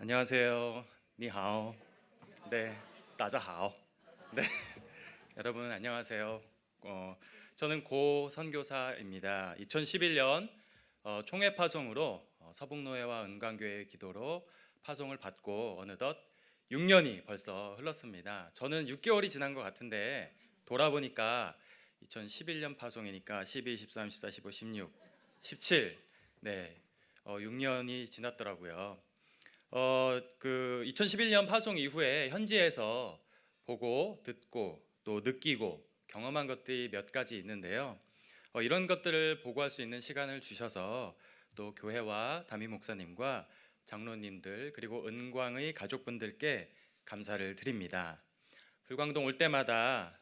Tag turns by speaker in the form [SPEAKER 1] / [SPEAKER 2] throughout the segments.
[SPEAKER 1] 안녕하세요. 니하오. 네, 따자하오. 네, 여러분 안녕하세요. 저는 고 선교사입니다. 2011년 총회 파송으로 서북노회와 은광교회의 기도로 파송을 받고 어느덧 6년이 벌써 흘렀습니다. 저는 6개월이 지난 것 같은데 돌아보니까 2011년 파송이니까 12, 13, 14, 15, 16, 17, 네, 6년이 지났더라고요. 2011년 파송 이후에 현지에서 보고 듣고 또 느끼고 경험한 것들이 몇 가지 있는데요. 이런 것들을 보고할 수 있는 시간을 주셔서 또 교회와 담임 목사님과 장로님들 그리고 은광의 가족분들께 감사를 드립니다. 불광동 올 때마다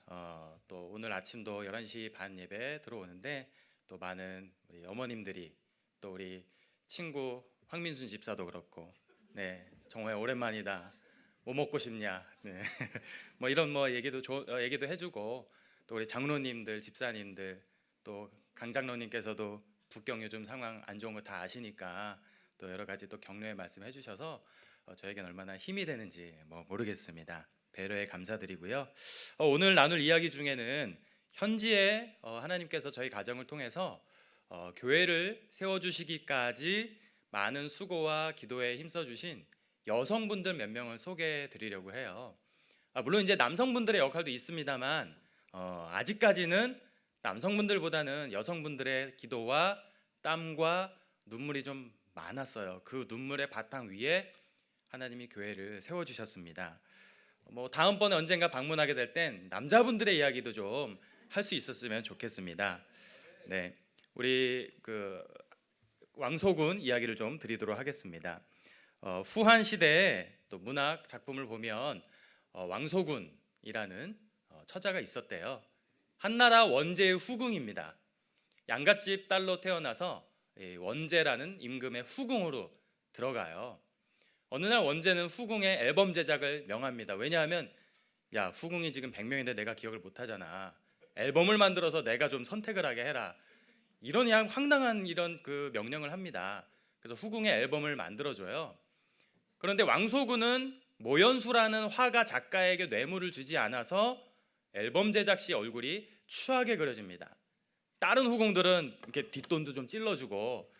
[SPEAKER 1] 또 오늘 아침도 11시 반 예배 들어오는데 또 많은 우리 어머님들이 또 우리 친구 황민순 집사도 그렇고 네, 정말 오랜만이다. 뭐 먹고 싶냐? 네. 뭐 이런 얘기도 해주고 또 우리 장로님들, 집사님들 또 강장로님께서도 북경 요즘 상황 안 좋은 거 다 아시니까 또 여러 가지 또 격려의 말씀 해주셔서 저에겐 얼마나 힘이 되는지 모르겠습니다. 배려에 감사드리고요. 오늘 나눌 이야기 중에는 현지에 하나님께서 저희 가정을 통해서 교회를 세워주시기까지 많은 수고와 기도에 힘써주신 여성분들 몇 명을 소개해 드리려고 해요. 물론 이제 남성분들의 역할도 있습니다만 아직까지는 남성분들보다는 여성분들의 기도와 땀과 눈물이 좀 많았어요. 그 눈물의 바탕 위에 하나님이 교회를 세워주셨습니다. 다음번에 언젠가 방문하게 될 땐 남자분들의 이야기도 좀 할 수 있었으면 좋겠습니다. 네, 우리 왕소군 이야기를 좀 드리도록 하겠습니다. 후한 시대의 또 문학 작품을 보면 왕소군이라는 처자가 있었대요. 한나라 원제의 후궁입니다. 양갓집 딸로 태어나서 원제라는 임금의 후궁으로 들어가요. 어느 날 원제는 후궁의 앨범 제작을 명합니다. 왜냐하면 야, 후궁이 지금 100명인데 내가 기억을 못하잖아. 앨범을 만들어서 내가 좀 선택을 하게 해라. 이런 황당한 이런 명령을 합니다. 그래서 후궁의 앨범을 만들어줘요. 그런데 왕소군은 모연수라는 화가 작가에게 뇌물을 주지 않아서 앨범 제작 시 얼굴이 추하게 그려집니다. 다른 후궁들은 이렇게 뒷돈도 좀 찔러주고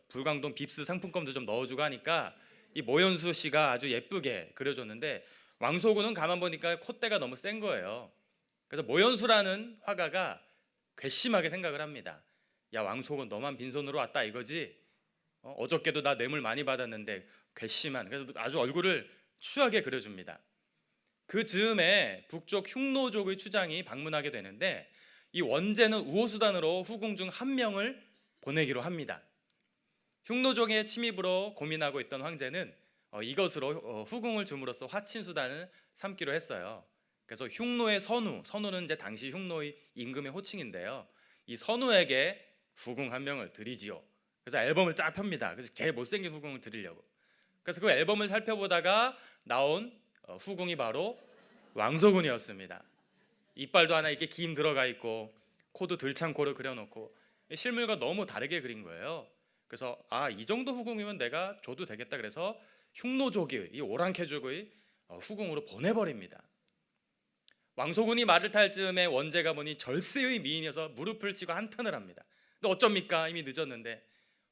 [SPEAKER 1] 불광동 빕스 상품권도 좀 넣어주고 하니까 이 모연수 씨가 아주 예쁘게 그려줬는데 왕소군은 가만 보니까 콧대가 너무 센 거예요. 그래서 모연수라는 화가가 괘씸하게 생각을 합니다. 야, 왕소군 너만 빈손으로 왔다 이거지? 어저께도 나 뇌물 많이 받았는데 괘씸한. 그래서 아주 얼굴을 추하게 그려줍니다. 그 즈음에 북쪽 흉노족의 추장이 방문하게 되는데 이 원제는 우호수단으로 후궁 중 한 명을 보내기로 합니다. 흉노족의 침입으로 고민하고 있던 황제는 이것으로 후궁을 줌으로써 화친수단을 삼기로 했어요. 그래서 흉노의 선우는 이제 당시 흉노의 임금의 호칭인데요. 이 선우에게 후궁 한 명을 드리지요. 그래서 앨범을 쫙 펴니다. 그래서 제일 못생긴 후궁을 드리려고. 그래서 그 앨범을 살펴보다가 나온 후궁이 바로 왕소군이었습니다. 이빨도 하나 이렇게 김 들어가 있고 코도 들창코를 그려놓고 실물과 너무 다르게 그린 거예요. 그래서 이 정도 후궁이면 내가 줘도 되겠다. 그래서 흉노족의 이 오랑캐족의 후궁으로 보내버립니다. 왕소군이 말을 탈 즈음에 원제가 보니 절세의 미인이어서 무릎을 치고 한탄을 합니다. 근데 어쩝니까? 이미 늦었는데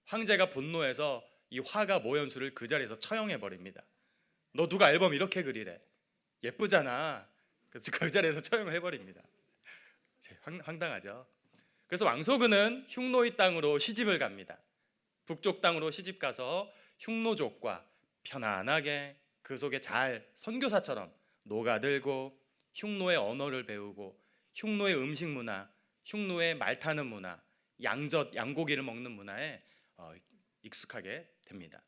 [SPEAKER 1] 황제가 분노해서 이 화가 모연수를 그 자리에서 처형해 버립니다. 너 누가 앨범 이렇게 그리래? 예쁘잖아. 그래서 그 자리에서 처형을 해버립니다. 황당하죠. 그래서 왕소근은 흉노의 땅으로 시집을 갑니다. 북쪽 땅으로 시집 가서 흉노족과 편안하게 그 속에 잘 선교사처럼 녹아들고 흉노의 언어를 배우고 흉노의 음식 문화, 흉노의 말 타는 문화, 양고기를 먹는 문화에 익숙하게 됩니다.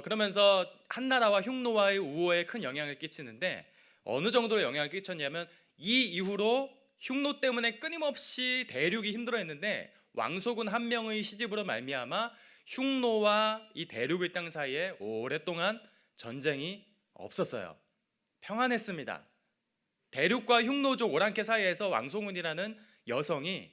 [SPEAKER 1] 그러면서 한나라와 흉노와의 우호에 큰 영향을 끼치는데 어느 정도로 영향을 끼쳤냐면 이 이후로 흉노 때문에 끊임없이 대륙이 힘들어했는데 왕소군 한 명의 시집으로 말미암아 흉노와 이 대륙의 땅 사이에 오랫동안 전쟁이 없었어요. 평안했습니다. 대륙과 흉노족 오랑캐 사이에서 왕소군이라는 여성이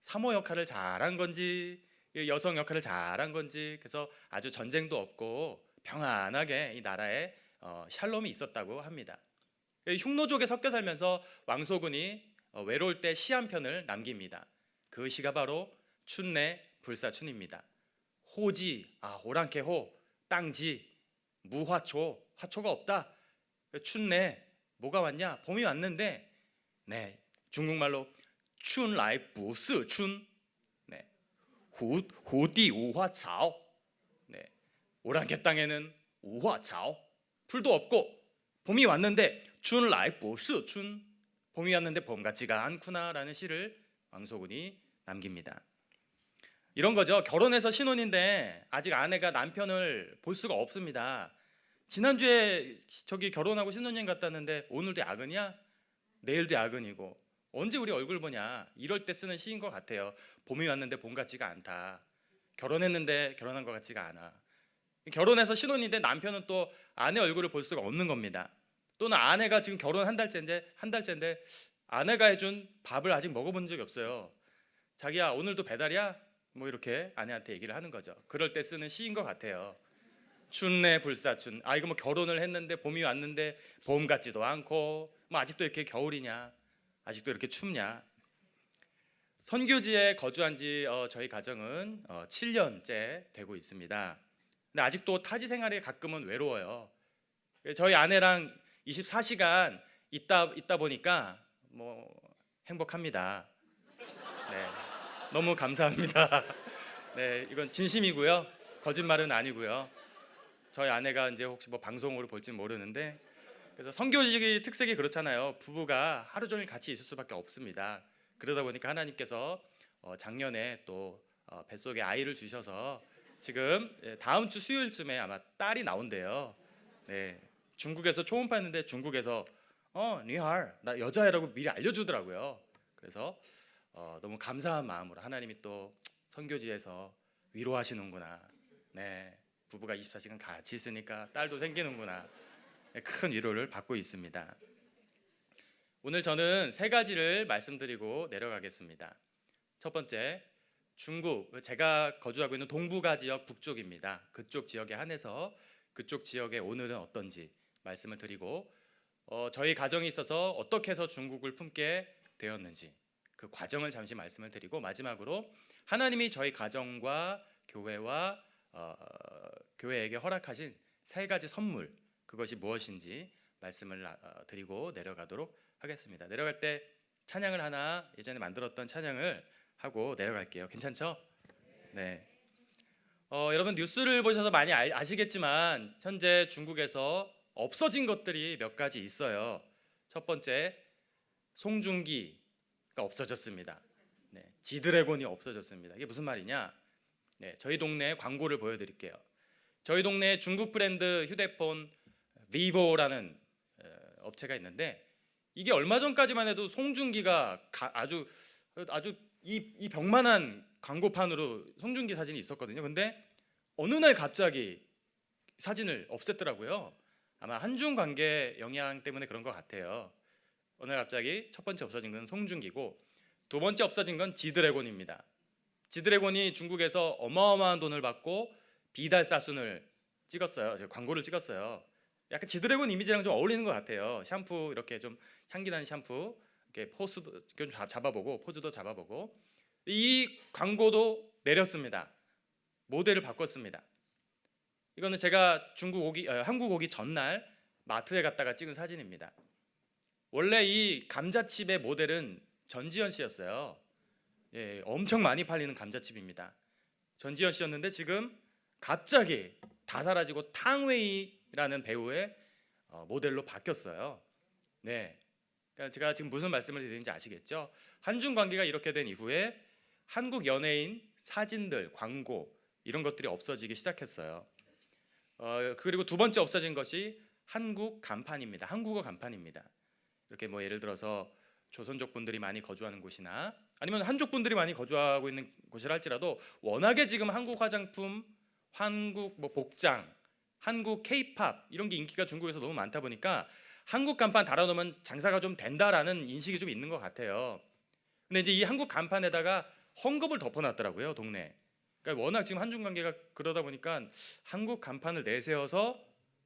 [SPEAKER 1] 사모 역할을 잘한 건지 여성 역할을 잘한 건지, 그래서 아주 전쟁도 없고 평안하게 이 나라에 샬롬이 있었다고 합니다. 흉노족에 섞여 살면서 왕소군이 외로울 때 시 한 편을 남깁니다. 그 시가 바로 춘내 불사춘입니다. 호지, 호랑캐호, 땅지, 무화초, 화초가 없다. 춘내, 뭐가 왔냐? 봄이 왔는데, 네, 중국말로 춘라이 부스 춘, 네, 후디 우화차오, 네, 오랑캐 땅에는 우화차오, 풀도 없고 봄이 왔는데 춘라이 부스 춘, 봄이 왔는데 봄 같지가 않구나라는 시를 왕소군이 남깁니다. 이런 거죠. 결혼해서 신혼인데 아직 아내가 남편을 볼 수가 없습니다. 지난주에 저기 결혼하고 신혼여행 갔다 왔는데 오늘도 야근이야? 내일도 야근이고 언제 우리 얼굴 보냐? 이럴 때 쓰는 시인 것 같아요. 봄이 왔는데 봄 같지가 않다. 결혼했는데 결혼한 것 같지가 않아. 결혼해서 신혼인데 남편은 또 아내 얼굴을 볼 수가 없는 겁니다. 또는 아내가 지금 결혼 한 달째인데 아내가 해준 밥을 아직 먹어본 적이 없어요. 자기야 오늘도 배달이야? 뭐 이렇게 아내한테 얘기를 하는 거죠. 그럴 때 쓰는 시인 것 같아요. 춘내 불사춘. 이거 뭐 결혼을 했는데 봄이 왔는데 봄 같지도 않고 뭐 아직도 이렇게 겨울이냐? 아직도 이렇게 춥냐? 선교지에 거주한 지 저희 가정은 7년째 되고 있습니다. 근데 아직도 타지 생활이 가끔은 외로워요. 저희 아내랑 24시간 있다 보니까 뭐 행복합니다. 네, 너무 감사합니다. 네, 이건 진심이고요. 거짓말은 아니고요. 저희 아내가 이제 혹시 뭐 방송으로 볼지 모르는데, 그래서 선교직의 특색이 그렇잖아요. 부부가 하루 종일 같이 있을 수밖에 없습니다. 그러다 보니까 하나님께서 작년에 또 뱃속에 아이를 주셔서 지금 다음 주 수요일쯤에 아마 딸이 나온대요. 네, 중국에서 초음파 했는데 중국에서 니할 나 여자애라고 미리 알려주더라고요. 그래서 너무 감사한 마음으로 하나님이 또 선교지에서 위로하시는구나. 네, 부부가 24시간 같이 있으니까 딸도 생기는구나. 네, 큰 위로를 받고 있습니다. 오늘 저는 세 가지를 말씀드리고 내려가겠습니다. 첫 번째, 중국, 제가 거주하고 있는 동북아 지역 북쪽입니다. 그쪽 지역에 한해서 그쪽 지역의 오늘은 어떤지 말씀을 드리고, 저희 가정이 있어서 어떻게 해서 중국을 품게 되었는지 그 과정을 잠시 말씀을 드리고, 마지막으로 하나님이 저희 가정과 교회와 교회에게 허락하신 세 가지 선물, 그것이 무엇인지 말씀을 드리고 내려가도록 하겠습니다. 내려갈 때 찬양을 하나 예전에 만들었던 찬양을 하고 내려갈게요. 괜찮죠? 네. 여러분 뉴스를 보셔서 많이 아시겠지만 현재 중국에서 없어진 것들이 몇 가지 있어요. 첫 번째, 송중기가 없어졌습니다. 네, 지드래곤이 없어졌습니다. 이게 무슨 말이냐? 네, 저희 동네 광고를 보여드릴게요. 저희 동네에 중국 브랜드 휴대폰 vivo라는 업체가 있는데, 이게 얼마 전까지만 해도 송중기가 아주 이 벽만한 광고판으로 송중기 사진이 있었거든요. 근데 어느 날 갑자기 사진을 없앴더라고요. 아마 한중 관계 영향 때문에 그런 것 같아요. 어느 날 갑자기 첫 번째 없어진 건 송중기고, 두 번째 없어진 건 지드래곤입니다. 지드래곤이 중국에서 어마어마한 돈을 받고 비달사순을 찍었어요. 광고를 찍었어요. 약간 지드래곤 이미지랑 좀 어울리는 것 같아요. 샴푸 이렇게 좀 향기 나는 샴푸, 이렇게 포스도 좀 잡아보고 포즈도 잡아보고, 이 광고도 내렸습니다. 모델을 바꿨습니다. 이거는 제가 한국 오기 전날 마트에 갔다가 찍은 사진입니다. 원래 이 감자칩의 모델은 전지현 씨였어요. 예, 엄청 많이 팔리는 감자칩입니다. 전지현 씨였는데 지금 갑자기 다 사라지고 탕웨이라는 배우의 모델로 바뀌었어요. 네, 그러니까 제가 지금 무슨 말씀을 드리는지 아시겠죠? 한중 관계가 이렇게 된 이후에 한국 연예인 사진들, 광고 이런 것들이 없어지기 시작했어요. 그리고 두 번째 없어진 것이 한국 간판입니다. 한국어 간판입니다. 이렇게 뭐 예를 들어서 조선족 분들이 많이 거주하는 곳이나 아니면 한족 분들이 많이 거주하고 있는 곳이라 할지라도 워낙에 지금 한국 화장품, 한국 뭐 복장, 한국 K-팝 이런 게 인기가 중국에서 너무 많다 보니까 한국 간판 달아놓으면 장사가 좀 된다라는 인식이 좀 있는 것 같아요. 근데 이제 이 한국 간판에다가 헝겊을 덮어놨더라고요, 동네. 그러니까 워낙 지금 한중 관계가 그러다 보니까 한국 간판을 내세워서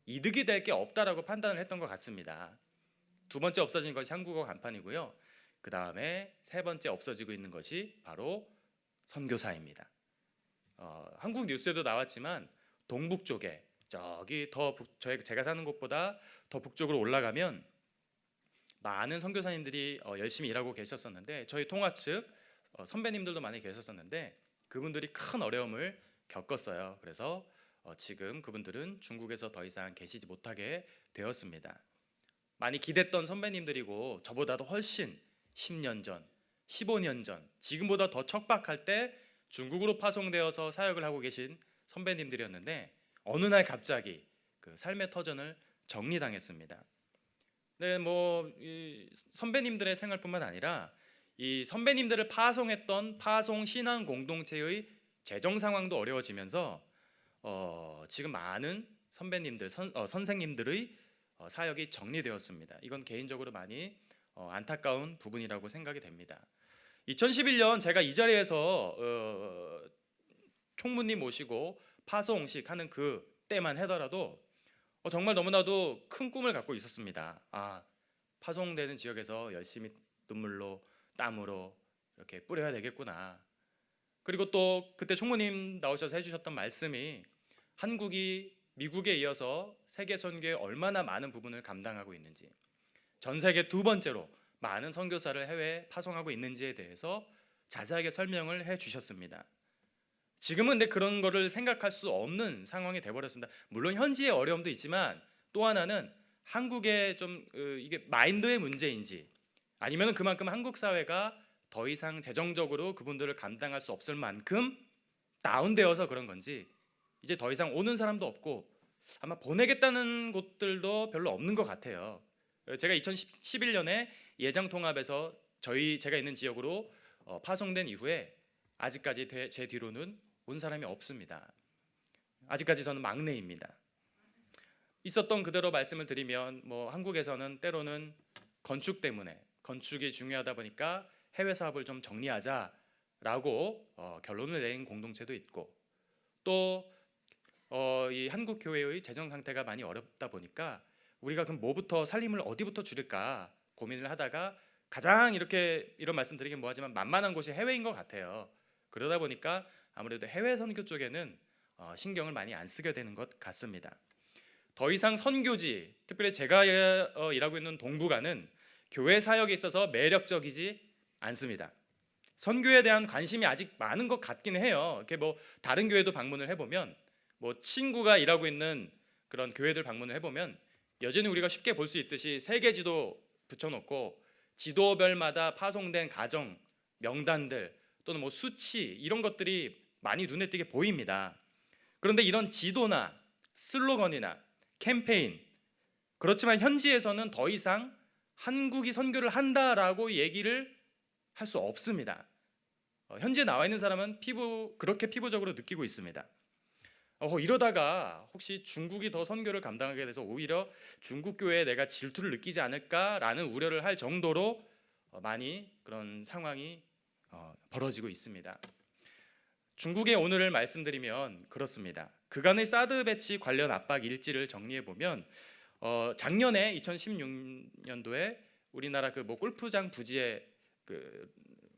[SPEAKER 1] 이득이 될 게 없다라고 판단을 했던 것 같습니다. 두 번째 없어진 것이 한국어 간판이고요. 그 다음에 세 번째 없어지고 있는 것이 바로 선교사입니다. 한국 뉴스에도 나왔지만 동북 쪽에 저기 제가 사는 곳보다 더 북쪽으로 올라가면 많은 선교사님들이 열심히 일하고 계셨었는데 저희 통합 측 선배님들도 많이 계셨었는데 그분들이 큰 어려움을 겪었어요. 그래서 지금 그분들은 중국에서 더 이상 계시지 못하게 되었습니다. 많이 기댔던 선배님들이고 저보다도 훨씬 10년 전, 15년 전, 지금보다 더 척박할 때 중국으로 파송되어서 사역을 하고 계신 선배님들이었는데 어느 날 갑자기 그 삶의 터전을 정리당했습니다. 네, 이 선배님들의 생활뿐만 아니라 이 선배님들을 파송했던 파송 신앙 공동체의 재정 상황도 어려워지면서 지금 많은 선배님들, 선생님들의 사역이 정리되었습니다. 이건 개인적으로 많이 안타까운 부분이라고 생각이 됩니다. 2011년 제가 이 자리에서 총무님 모시고 파송식 하는 그 때만 하더라도 정말 너무나도 큰 꿈을 갖고 있었습니다. 파송되는 지역에서 열심히 눈물로 땀으로 이렇게 뿌려야 되겠구나. 그리고 또 그때 총무님 나오셔서 해주셨던 말씀이 한국이 미국에 이어서 세계 선교에 얼마나 많은 부분을 감당하고 있는지, 전 세계 두 번째로 많은 선교사를 해외에 파송하고 있는지에 대해서 자세하게 설명을 해주셨습니다. 지금은 근데 그런 거를 생각할 수 없는 상황이 돼버렸습니다. 물론 현지의 어려움도 있지만 또 하나는 한국의 좀 이게 마인드의 문제인지 아니면 그만큼 한국 사회가 더 이상 재정적으로 그분들을 감당할 수 없을 만큼 다운되어서 그런 건지 이제 더 이상 오는 사람도 없고 아마 보내겠다는 곳들도 별로 없는 것 같아요. 제가 2011년에 예장 통합에서 제가 있는 지역으로 파송된 이후에 아직까지 제 뒤로는 온 사람이 없습니다. 아직까지 저는 막내입니다. 있었던 그대로 말씀을 드리면 한국에서는 때로는 건축 때문에 건축이 중요하다 보니까 해외 사업을 좀 정리하자라고 결론을 내린 공동체도 있고 또 이 한국 교회의 재정 상태가 많이 어렵다 보니까 우리가 그럼 뭐부터 살림을 어디부터 줄일까 고민을 하다가 가장 이런 말씀 드리긴 뭐하지만 만만한 곳이 해외인 것 같아요. 그러다 보니까 아무래도 해외 선교 쪽에는 신경을 많이 안 쓰게 되는 것 같습니다. 더 이상 선교지, 특별히 제가 일하고 있는 동북아는 교회 사역에 있어서 매력적이지 않습니다. 선교에 대한 관심이 아직 많은 것 같긴 해요. 이렇게 다른 교회도 방문을 해보면 친구가 일하고 있는 그런 교회들 방문을 해보면 여전히 우리가 쉽게 볼 수 있듯이 세계 지도 붙여놓고 지도별마다 파송된 가정 명단들 또는 수치 이런 것들이 많이 눈에 띄게 보입니다. 그런데 이런 지도나 슬로건이나 캠페인 그렇지만 현지에서는 더 이상 한국이 선교를 한다라고 얘기를 할 수 없습니다. 현지에 나와 있는 사람은 그렇게 피부적으로 느끼고 있습니다. 이러다가 혹시 중국이 더 선교를 감당하게 돼서 오히려 중국 교회에 내가 질투를 느끼지 않을까라는 우려를 할 정도로 많이 그런 상황이 벌어지고 있습니다. 중국의 오늘을 말씀드리면 그렇습니다. 그간의 사드 배치 관련 압박 일지를 정리해 보면 작년에 2016년도에 우리나라 골프장 부지에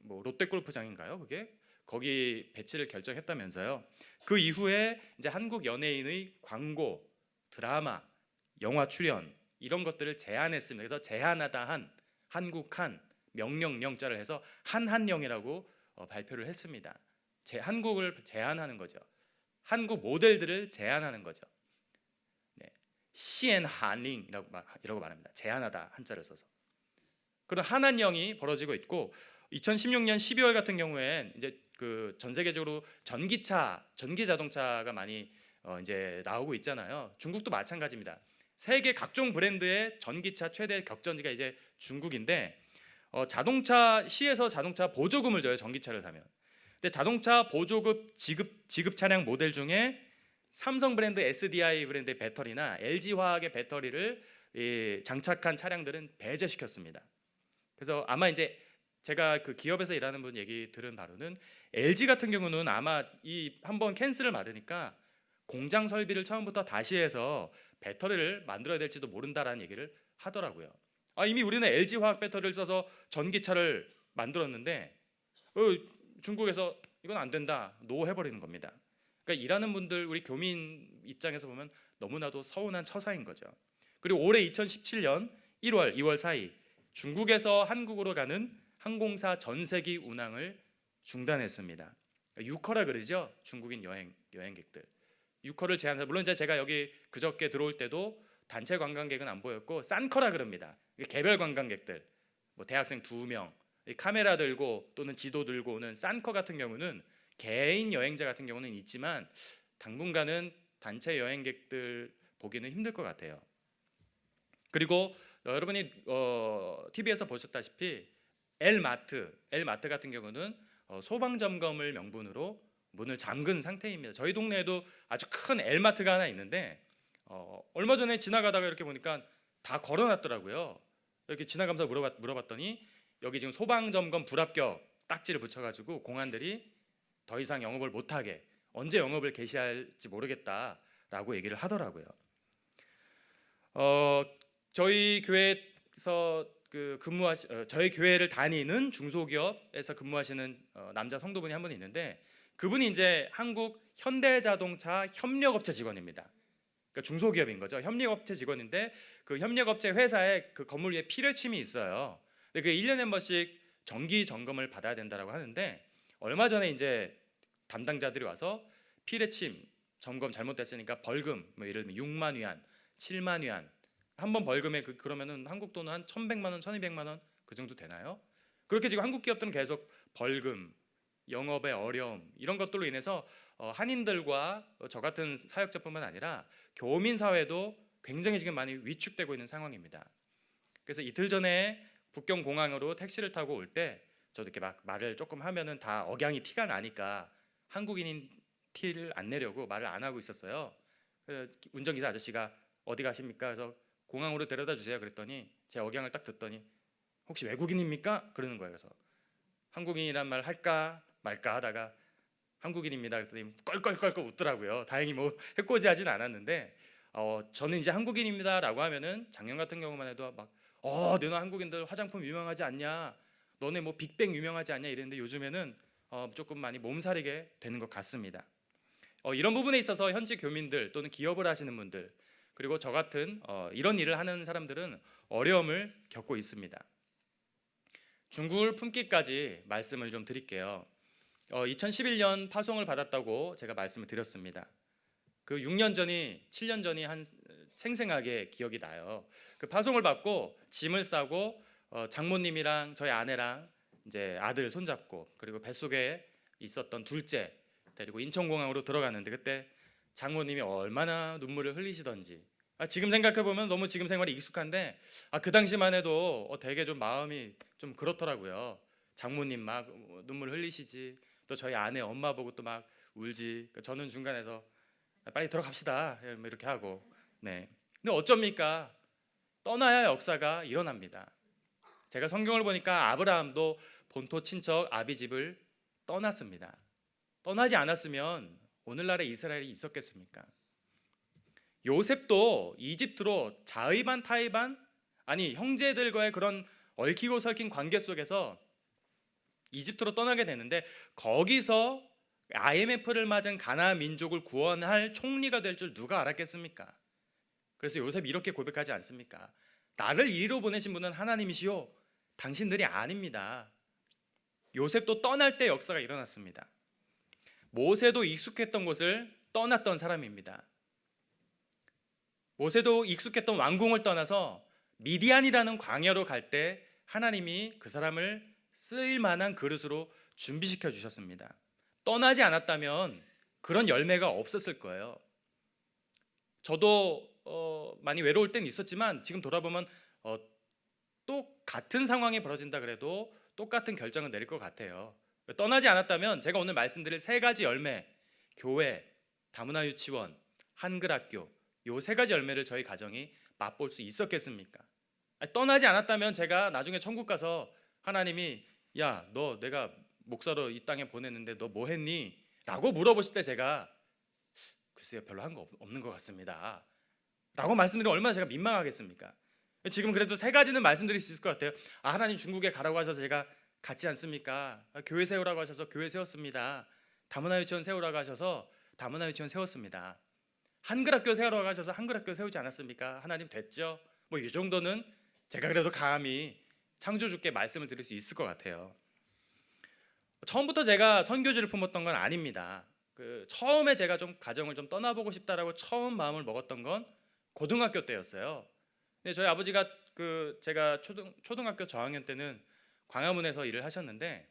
[SPEAKER 1] 롯데 골프장인가요? 그게 거기 배치를 결정했다면서요. 그 이후에 이제 한국 연예인의 광고, 드라마, 영화 출연 이런 것들을 제한했습니다. 그래서 제한하다 한 한국한 명령령자를 해서 한한령이라고 발표를 했습니다. 한국을 제한하는 거죠. 한국 모델들을 제한하는 거죠. 네. 시엔한링이라고 말합니다. 제한하다 한자를 써서. 그런 한한령이 벌어지고 있고 2016년 12월 같은 경우엔 이제 전 세계적으로 전기 자동차가 많이 이제 나오고 있잖아요. 중국도 마찬가지입니다. 세계 각종 브랜드의 전기차 최대 격전지가 이제 중국인데 시에서 자동차 보조금을 줘요. 전기차를 사면. 근데 자동차 보조금 지급 차량 모델 중에 삼성 브랜드 SDI 브랜드의 배터리나 LG 화학의 배터리를 장착한 차량들은 배제시켰습니다. 그래서 아마 이제 제가 그 기업에서 일하는 분 얘기 들은 바로는 LG 같은 경우는 아마 이 한번 캔슬을 받으니까 공장 설비를 처음부터 다시 해서 배터리를 만들어야 될지도 모른다라는 얘기를 하더라고요. 이미 우리는 LG 화학 배터리를 써서 전기차를 만들었는데 중국에서 이건 안 된다, 노 해버리는 겁니다. 그러니까 일하는 분들, 우리 교민 입장에서 보면 너무나도 서운한 처사인 거죠. 그리고 올해 2017년 1월, 2월 사이 중국에서 한국으로 가는 항공사 전세기 운항을 중단했습니다. 유커라 그러죠, 중국인 여행객들. 유커를 제한해서, 물론 이제 제가 여기 그저께 들어올 때도 단체 관광객은 안 보였고 싼커라 그럽니다. 개별 관광객들, 뭐 대학생 2명, 카메라 들고 또는 지도 들고 오는 싼커 같은 경우는, 개인 여행자 같은 경우는 있지만 당분간은 단체 여행객들 보기는 힘들 것 같아요. 그리고 여러분이 TV에서 보셨다시피 엘마트 같은 경우는 소방 점검을 명분으로 문을 잠근 상태입니다. 저희 동네에도 아주 큰 엘마트가 하나 있는데 얼마 전에 지나가다가 이렇게 보니까 다 걸어놨더라고요. 이렇게 지나가면서 물어봤더니 여기 지금 소방 점검 불합격 딱지를 붙여가지고 공안들이 더 이상 영업을 못하게, 언제 영업을 개시할지 모르겠다라고 얘기를 하더라고요. 저희 교회에서 저희 교회를 다니는 중소기업에서 근무하시는 남자 성도분이 한 분 있는데, 그분이 이제 한국 현대자동차 협력업체 직원입니다. 그러니까 중소기업인 거죠. 협력업체 직원인데 그 협력업체 회사에 그 건물 위에 필요침이 있어요. 근데 그 1년에 한 번씩 정기 점검을 받아야 된다라고 하는데, 얼마 전에 이제 담당자들이 와서 필요침 점검 잘못됐으니까 벌금, 뭐 예를 들면 6만 위안, 7만 위안, 한 번 벌금에 그러면은 한국 돈은 한 1,100만 원, 1,200만 원 그 정도 되나요? 그렇게 지금 한국 기업들은 계속 벌금, 영업의 어려움, 이런 것들로 인해서 한인들과 저 같은 사역자뿐만 아니라 교민 사회도 굉장히 지금 많이 위축되고 있는 상황입니다. 그래서 이틀 전에 북경 공항으로 택시를 타고 올 때 저도 이렇게 막 말을 조금 하면은 다 억양이 티가 나니까 한국인인 티를 안 내려고 말을 안 하고 있었어요. 그래서 운전기사 아저씨가 어디 가십니까? 그래서 공항으로 데려다 주세요. 그랬더니 제 억양을 딱 듣더니 혹시 외국인입니까? 그러는 거예요. 그래서 한국인이란 말 할까 말까 하다가 한국인입니다. 그랬더니 껄껄껄껄 웃더라고요. 다행히 뭐 해코지하진 않았는데 저는 이제 한국인입니다라고 하면은 작년 같은 경우만 해도 막 너네 한국인들 화장품 유명하지 않냐? 너네 뭐 빅뱅 유명하지 않냐? 이랬는데 요즘에는 조금 많이 몸살이게 되는 것 같습니다. 이런 부분에 있어서 현지 교민들 또는 기업을 하시는 분들, 그리고 저 같은 이런 일을 하는 사람들은 어려움을 겪고 있습니다. 중국을 품기까지 말씀을 좀 드릴게요. 2011년 파송을 받았다고 제가 말씀을 드렸습니다. 그 6년 전이 7년 전이 한 생생하게 기억이 나요. 그 파송을 받고 짐을 싸고 장모님이랑 저희 아내랑 이제 아들 손잡고, 그리고 뱃속에 있었던 둘째 데리고 인천공항으로 들어갔는데, 그때 장모님이 얼마나 눈물을 흘리시던지 지금 생각해 보면 너무 지금 생활이 익숙한데 그 당시만 해도 되게 좀 마음이 좀 그렇더라고요. 장모님 막 눈물 흘리시지, 또 저희 아내 엄마 보고 또 막 울지. 저는 중간에서 빨리 들어갑시다 이렇게 하고. 네. 근데 어쩝니까? 떠나야 역사가 일어납니다. 제가 성경을 보니까 아브라함도 본토 친척 아비집을 떠났습니다. 떠나지 않았으면 오늘날의 이스라엘이 있었겠습니까? 요셉도 이집트로 자의반 타의반, 아니 형제들과의 그런 얽히고 설킨 관계 속에서 이집트로 떠나게 되는데, 거기서 IMF를 맞은 가나안 민족을 구원할 총리가 될 줄 누가 알았겠습니까? 그래서 요셉이 이렇게 고백하지 않습니까? 나를 이리로 보내신 분은 하나님이시오, 당신들이 아닙니다. 요셉도 떠날 때 역사가 일어났습니다. 모세도 익숙했던 곳을 떠났던 사람입니다. 모세도 익숙했던 왕궁을 떠나서 미디안이라는 광야로 갈 때 하나님이 그 사람을 쓰일 만한 그릇으로 준비시켜 주셨습니다. 떠나지 않았다면 그런 열매가 없었을 거예요. 저도 많이 외로울 땐 있었지만 지금 돌아보면 똑같은 상황이 벌어진다 그래도 똑같은 결정을 내릴 것 같아요. 떠나지 않았다면 제가 오늘 말씀드릴 세 가지 열매, 교회, 다문화 유치원, 한글학교, 요 세 가지 열매를 저희 가정이 맛볼 수 있었겠습니까? 떠나지 않았다면 제가 나중에 천국 가서 하나님이 야, 너 내가 목사로 이 땅에 보냈는데 너 뭐 했니? 라고 물어보실 때 제가 글쎄요, 별로 한 거 없는 것 같습니다 라고 말씀드리면 얼마나 제가 민망하겠습니까? 지금 그래도 세 가지는 말씀드릴 수 있을 것 같아요. 하나님 중국에 가라고 하셔서 제가 갔지 않습니까? 교회 세우라고 하셔서 교회 세웠습니다. 다문화 유치원 세우라고 하셔서 다문화 유치원 세웠습니다. 한글학교 세우라고 하셔서 한글학교 세우지 않았습니까? 하나님 됐죠? 뭐 이 정도는 제가 그래도 감히 창조주께 말씀을 드릴 수 있을 것 같아요. 처음부터 제가 선교지를 품었던 건 아닙니다. 처음에 제가 좀 가정을 좀 떠나보고 싶다라고 처음 마음을 먹었던 건 고등학교 때였어요. 근데 저희 아버지가 제가 초등학교 저학년 때는 광화문에서 일을 하셨는데,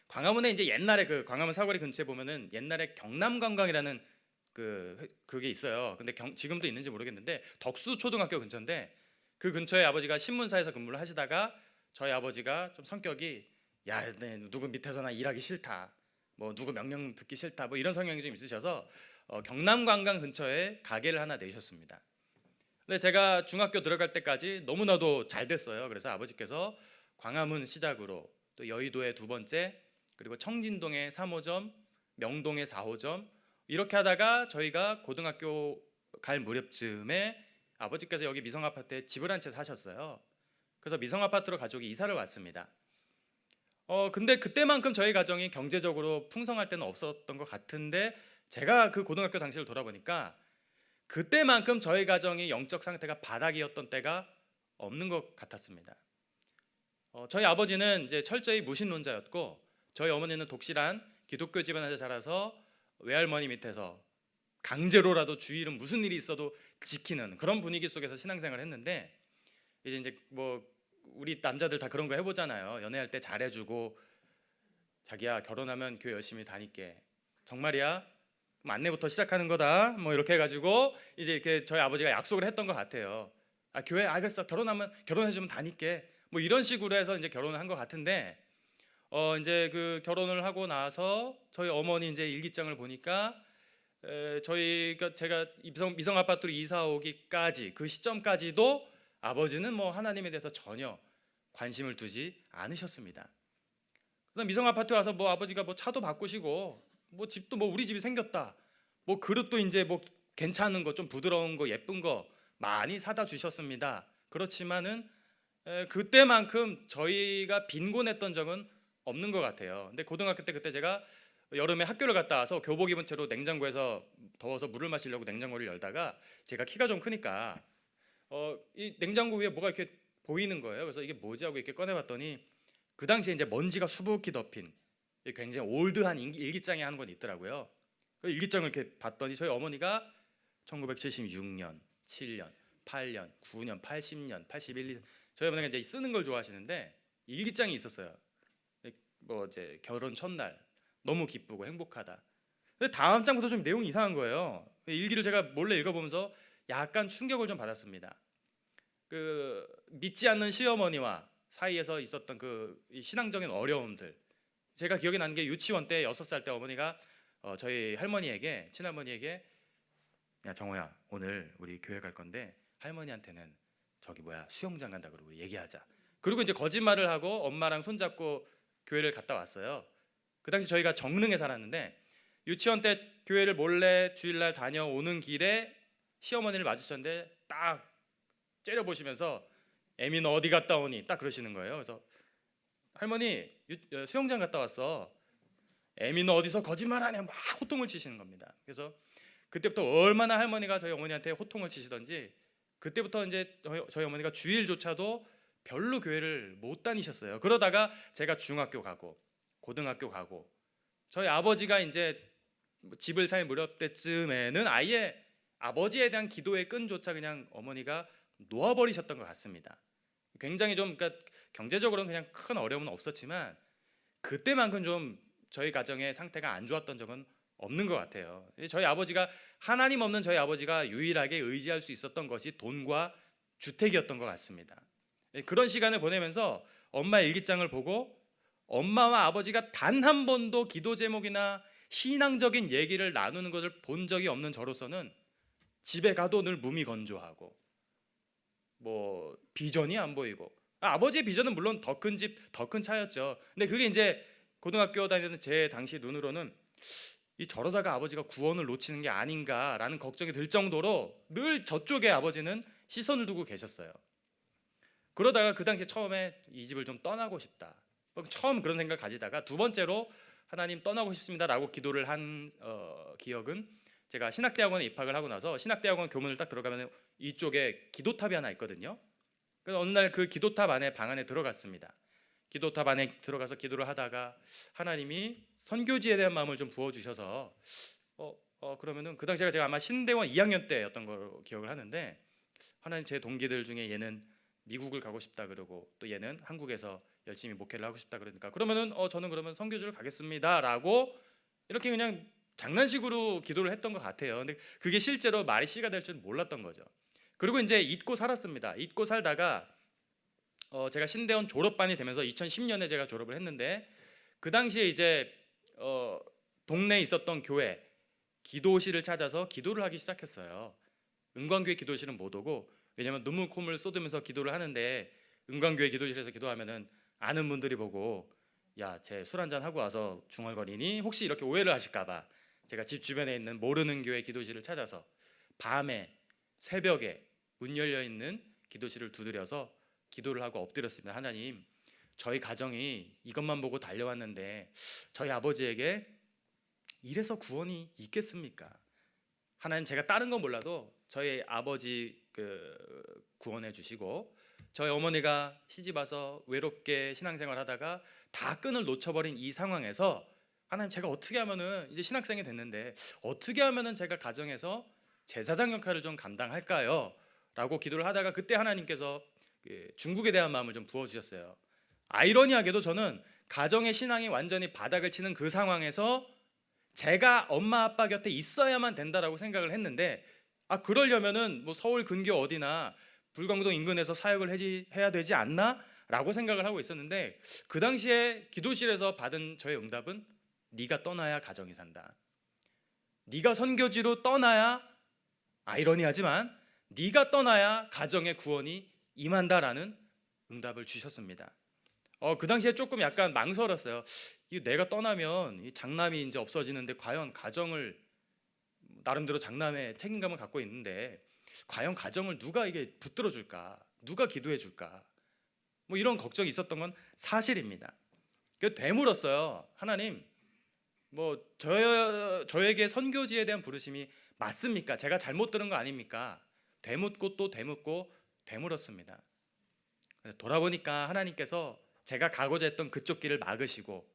[SPEAKER 1] 광화문에 이제 옛날에 광화문 사거리 근처에 보면은 옛날에 경남관광이라는 그게 있어요. 근데 지금도 있는지 모르겠는데 덕수 초등학교 근처인데, 그 근처에 아버지가 신문사에서 근무를 하시다가 저희 아버지가 좀 성격이 야, 누구 밑에서 나 일하기 싫다, 뭐 누구 명령 듣기 싫다, 뭐 이런 성향이 좀 있으셔서 경남관광 근처에 가게를 하나 내셨습니다. 근데 제가 중학교 들어갈 때까지 너무나도 잘 됐어요. 그래서 아버지께서 광화문 시작으로 또 여의도의 2번째, 그리고 청진동의 3호점, 명동의 4호점 이렇게 하다가 저희가 고등학교 갈 무렵쯤에 아버지께서 여기 미성 아파트에 집을 한 채 사셨어요. 그래서 미성 아파트로 가족이 이사를 왔습니다. 근데 그때만큼 저희 가정이 경제적으로 풍성할 때는 없었던 것 같은데, 제가 그 고등학교 당시를 돌아보니까 그때만큼 저희 가정이 영적 상태가 바닥이었던 때가 없는 것 같았습니다. 저희 아버지는 이제 철저히 무신론자였고, 저희 어머니는 독실한 기독교 집안에서 자라서 외할머니 밑에서 강제로라도 주일은 무슨 일이 있어도 지키는 그런 분위기 속에서 신앙생활을 했는데, 이제 뭐 우리 남자들 다 그런 거 해보잖아요. 연애할 때 잘해주고, 자기야 결혼하면 교회 열심히 다닐게, 정말이야? 그럼 안내부터 시작하는 거다, 뭐 이렇게 해가지고 이제 이렇게 저희 아버지가 약속을 했던 것 같아요. 교회 알겠어, 결혼하면 결혼해주면 다닐게, 뭐 이런 식으로 해서 이제 결혼을 한 것 같은데, 이제 결혼을 하고 나서 저희 어머니 이제 일기장을 보니까 제가 미성 아파트로 이사 오기까지 그 시점까지도 아버지는 뭐 하나님에 대해서 전혀 관심을 두지 않으셨습니다. 그래서 미성 아파트 와서 뭐 아버지가 뭐 차도 바꾸시고, 뭐 집도 뭐 우리 집이 생겼다, 뭐 그릇도 이제 뭐 괜찮은 거 좀 부드러운 거 예쁜 거 많이 사다 주셨습니다. 그렇지만은 그때만큼 저희가 빈곤했던 적은 없는 것 같아요. 근데 고등학교 때 그때 제가 여름에 학교를 갔다 와서 교복 입은 채로 냉장고에서 더워서 물을 마시려고 냉장고를 열다가 제가 키가 좀 크니까 이 냉장고 위에 뭐가 이렇게 보이는 거예요. 그래서 이게 뭐지 하고 이렇게 꺼내봤더니 그 당시에 이제 먼지가 수북히 덮인 굉장히 올드한 일기장이 하는 건 있더라고요. 그 일기장을 이렇게 봤더니 저희 어머니가 1976년, 7년, 8년, 9년, 80년, 81년, 저희 어머니가 이제 쓰는 걸 좋아하시는데 일기장이 있었어요. 뭐 이제 결혼 첫날 너무 기쁘고 행복하다. 근데 다음 장부터 좀 내용이 이상한 거예요. 일기를 제가 몰래 읽어보면서 약간 충격을 좀 받았습니다. 믿지 않는 시어머니와 사이에서 있었던 신앙적인 어려움들. 제가 기억이 나는 게 유치원 때 6살 때 어머니가 저희 할머니에게, 친할머니에게 야 정호야, 오늘 우리 교회 갈 건데 할머니한테는 수영장 간다 그러고 얘기하자. 그리고 이제 거짓말을 하고 엄마랑 손잡고 교회를 갔다 왔어요. 그 당시 저희가 정릉에 살았는데 유치원 때 교회를 몰래 주일날 다녀오는 길에 시어머니를 마주쳤는데 딱 째려보시면서 애미 너 어디 갔다 오니? 딱 그러시는 거예요. 그래서 할머니 수영장 갔다 왔어. 애미 너 어디서 거짓말하냐, 막 호통을 치시는 겁니다. 그래서 그때부터 얼마나 할머니가 저희 어머니한테 호통을 치시던지 그때부터 이제 저희 어머니가 주일조차도 별로 교회를 못 다니셨어요. 그러다가 제가 중학교 가고 고등학교 가고 저희 아버지가 이제 집을 살 무렵 때쯤에는 아예 아버지에 대한 기도의 끈조차 그냥 어머니가 놓아버리셨던 것 같습니다. 굉장히 좀 경제적으로는 그냥 큰 어려움은 없었지만 그때만큼 좀 저희 가정의 상태가 안 좋았던 적은 없는 것 같아요. 저희 아버지가 하나님 없는 저희 아버지가 유일하게 의지할 수 있었던 것이 돈과 주택이었던 것 같습니다. 그런 시간을 보내면서 엄마 일기장을 보고 엄마와 아버지가 단 한 번도 기도 제목이나 신앙적인 얘기를 나누는 것을 본 적이 없는 저로서는 집에 가도 늘 무미건조하고 뭐 비전이 안 보이고 아버지의 비전은 물론 더 큰 집, 더 큰 차였죠. 근데 그게 이제 고등학교 다니던 제 당시 눈으로는 이 저러다가 아버지가 구원을 놓치는 게 아닌가라는 걱정이 들 정도로 늘 저쪽에 아버지는 시선을 두고 계셨어요. 그러다가 그 당시에 처음에 이 집을 좀 떠나고 싶다. 처음 그런 생각을 가지다가 두 번째로 하나님 떠나고 싶습니다라고 기도를 한 기억은 제가 신학대학원에 입학을 하고 나서 신학대학원 교문을 딱 들어가면 이쪽에 기도탑이 하나 있거든요. 그래서 어느 날 그 기도탑 안에 방 안에 들어갔습니다. 기도탑 안에 들어가서 기도를 하다가 하나님이 선교지에 대한 마음을 좀 부어주셔서 그러면은 그 당시에 제가 아마 신대원 2학년 때였던 걸로 기억을 하는데 하나님 제 동기들 중에 얘는 미국을 가고 싶다 그러고 또 얘는 한국에서 열심히 목회를 하고 싶다 그러니까 그러면은 저는 그러면 선교지를 가겠습니다라고 이렇게 그냥 장난식으로 기도를 했던 것 같아요. 근데 그게 실제로 말이 씨가 될 줄 몰랐던 거죠. 그리고 이제 잊고 살았습니다. 잊고 살다가 제가 신대원 졸업반이 되면서 2010년에 제가 졸업을 했는데 그 당시에 이제 동네에 있었던 교회 기도실을 찾아서 기도를 하기 시작했어요. 은광교회 기도실은 못 오고 왜냐면 눈물 콧물 쏟으면서 기도를 하는데 은광교회 기도실에서 기도하면은 아는 분들이 보고 야, 쟤 술 한잔 하고 와서 중얼거리니 혹시 이렇게 오해를 하실까봐 제가 집 주변에 있는 모르는 교회 기도실을 찾아서 밤에 새벽에 문 열려 있는 기도실을 두드려서 기도를 하고 엎드렸습니다. 하나님, 저희 가정이 이것만 보고 달려왔는데 저희 아버지에게 이래서 구원이 있겠습니까? 하나님, 제가 다른 건 몰라도 저희 아버지 구원해 주시고 저희 어머니가 시집 와서 외롭게 신앙생활 하다가 다 끈을 놓쳐버린 이 상황에서 하나님, 제가 어떻게 하면은 이제 신학생이 됐는데 어떻게 하면은 제가 가정에서 제사장 역할을 좀 감당할까요? 라고 기도를 하다가 그때 하나님께서 중국에 대한 마음을 좀 부어주셨어요. 아이러니하게도 저는 가정의 신앙이 완전히 바닥을 치는 그 상황에서 제가 엄마 아빠 곁에 있어야만 된다라고 생각을 했는데 그러려면은 뭐 서울 근교 어디나 불광동 인근에서 사역을 해야 되지 않나? 라고 생각을 하고 있었는데 그 당시에 기도실에서 받은 저의 응답은 네가 떠나야 가정이 산다. 네가 선교지로 떠나야 아이러니하지만 네가 떠나야 가정의 구원이 임한다라는 응답을 주셨습니다. 그 당시에 조금 약간 망설였어요. 내가 떠나면 이 장남이 이제 없어지는데 과연 가정을 나름대로 장남의 책임감을 갖고 있는데 과연 가정을 누가 이게 붙들어 줄까? 누가 기도해 줄까? 뭐 이런 걱정이 있었던 건 사실입니다. 그래서 되물었어요. 하나님, 뭐 저에게 선교지에 대한 부르심이 맞습니까? 제가 잘못 들은 거 아닙니까? 되묻고 또 되묻고 되물었습니다. 돌아보니까 하나님께서 제가 가고자 했던 그쪽 길을 막으시고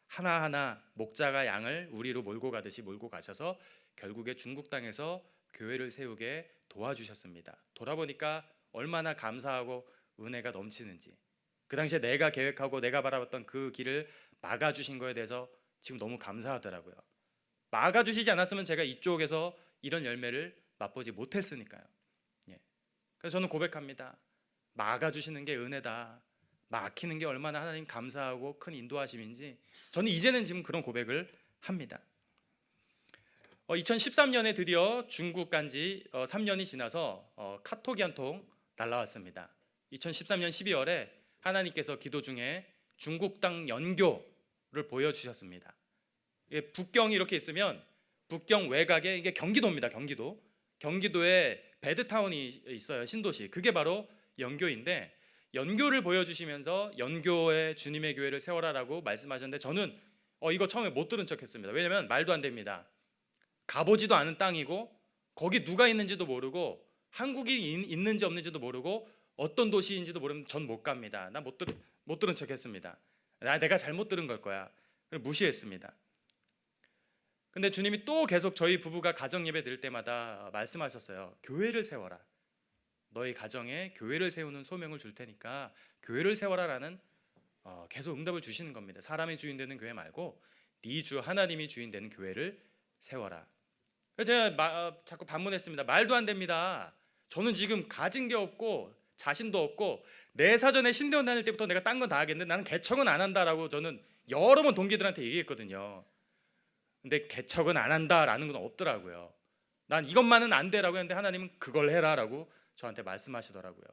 [SPEAKER 1] 하나하나 목자가 양을 우리로 몰고 가듯이 몰고 가셔서 결국에 중국 땅에서 교회를 세우게 도와주셨습니다. 돌아보니까 얼마나 감사하고 은혜가 넘치는지, 그 당시에 내가 계획하고 내가 바라봤던 그 길을 막아주신 거에 대해서 지금 너무 감사하더라고요. 막아주시지 않았으면 제가 이쪽에서 이런 열매를 맛보지 못했으니까요. 그래서 저는 고백합니다. 막아주시는 게 은혜다. 막히는 게 얼마나 하나님 감사하고 큰 인도하심인지 저는 이제는 지금 그런 고백을 합니다. 2013년에 드디어 중국 간지 3년이 지나서 카톡이 한 통 날라왔습니다. 2013년 12월에 하나님께서 기도 중에 중국 땅 연교를 보여주셨습니다. 북경이 이렇게 있으면 북경 외곽에 이게 경기도입니다. 경기도에 배드타운이 있어요. 신도시. 그게 바로 연교인데 연교를 보여주시면서 연교에 주님의 교회를 세워라라고 말씀하셨는데 저는 이거 처음에 못 들은 척했습니다. 왜냐하면 말도 안 됩니다. 가보지도 않은 땅이고 거기 누가 있는지도 모르고 한국이 있는지 없는지도 모르고 어떤 도시인지도 모르면 전 못 갑니다. 나 못 들은 척했습니다. 내가 잘못 들은 걸 거야. 무시했습니다. 근데 주님이 또 계속 저희 부부가 가정 예배 드릴 때마다 말씀하셨어요. 교회를 세워라. 너희 가정에 교회를 세우는 소명을 줄 테니까 교회를 세워라라는 계속 응답을 주시는 겁니다. 사람이 주인 되는 교회 말고 네 주 하나님이 주인 되는 교회를 세워라. 그래서 제가 자꾸 반문했습니다. 말도 안 됩니다. 저는 지금 가진 게 없고 자신도 없고 내 사전에 신대원 다닐 때부터 내가 딴 건 다 하겠는데 나는 개척은 안 한다라고 저는 여러 번 동기들한테 얘기했거든요. 근데 개척은 안 한다라는 건 없더라고요. 난 이것만은 안 돼라고 했는데 하나님은 그걸 해라라고 저한테 말씀하시더라고요.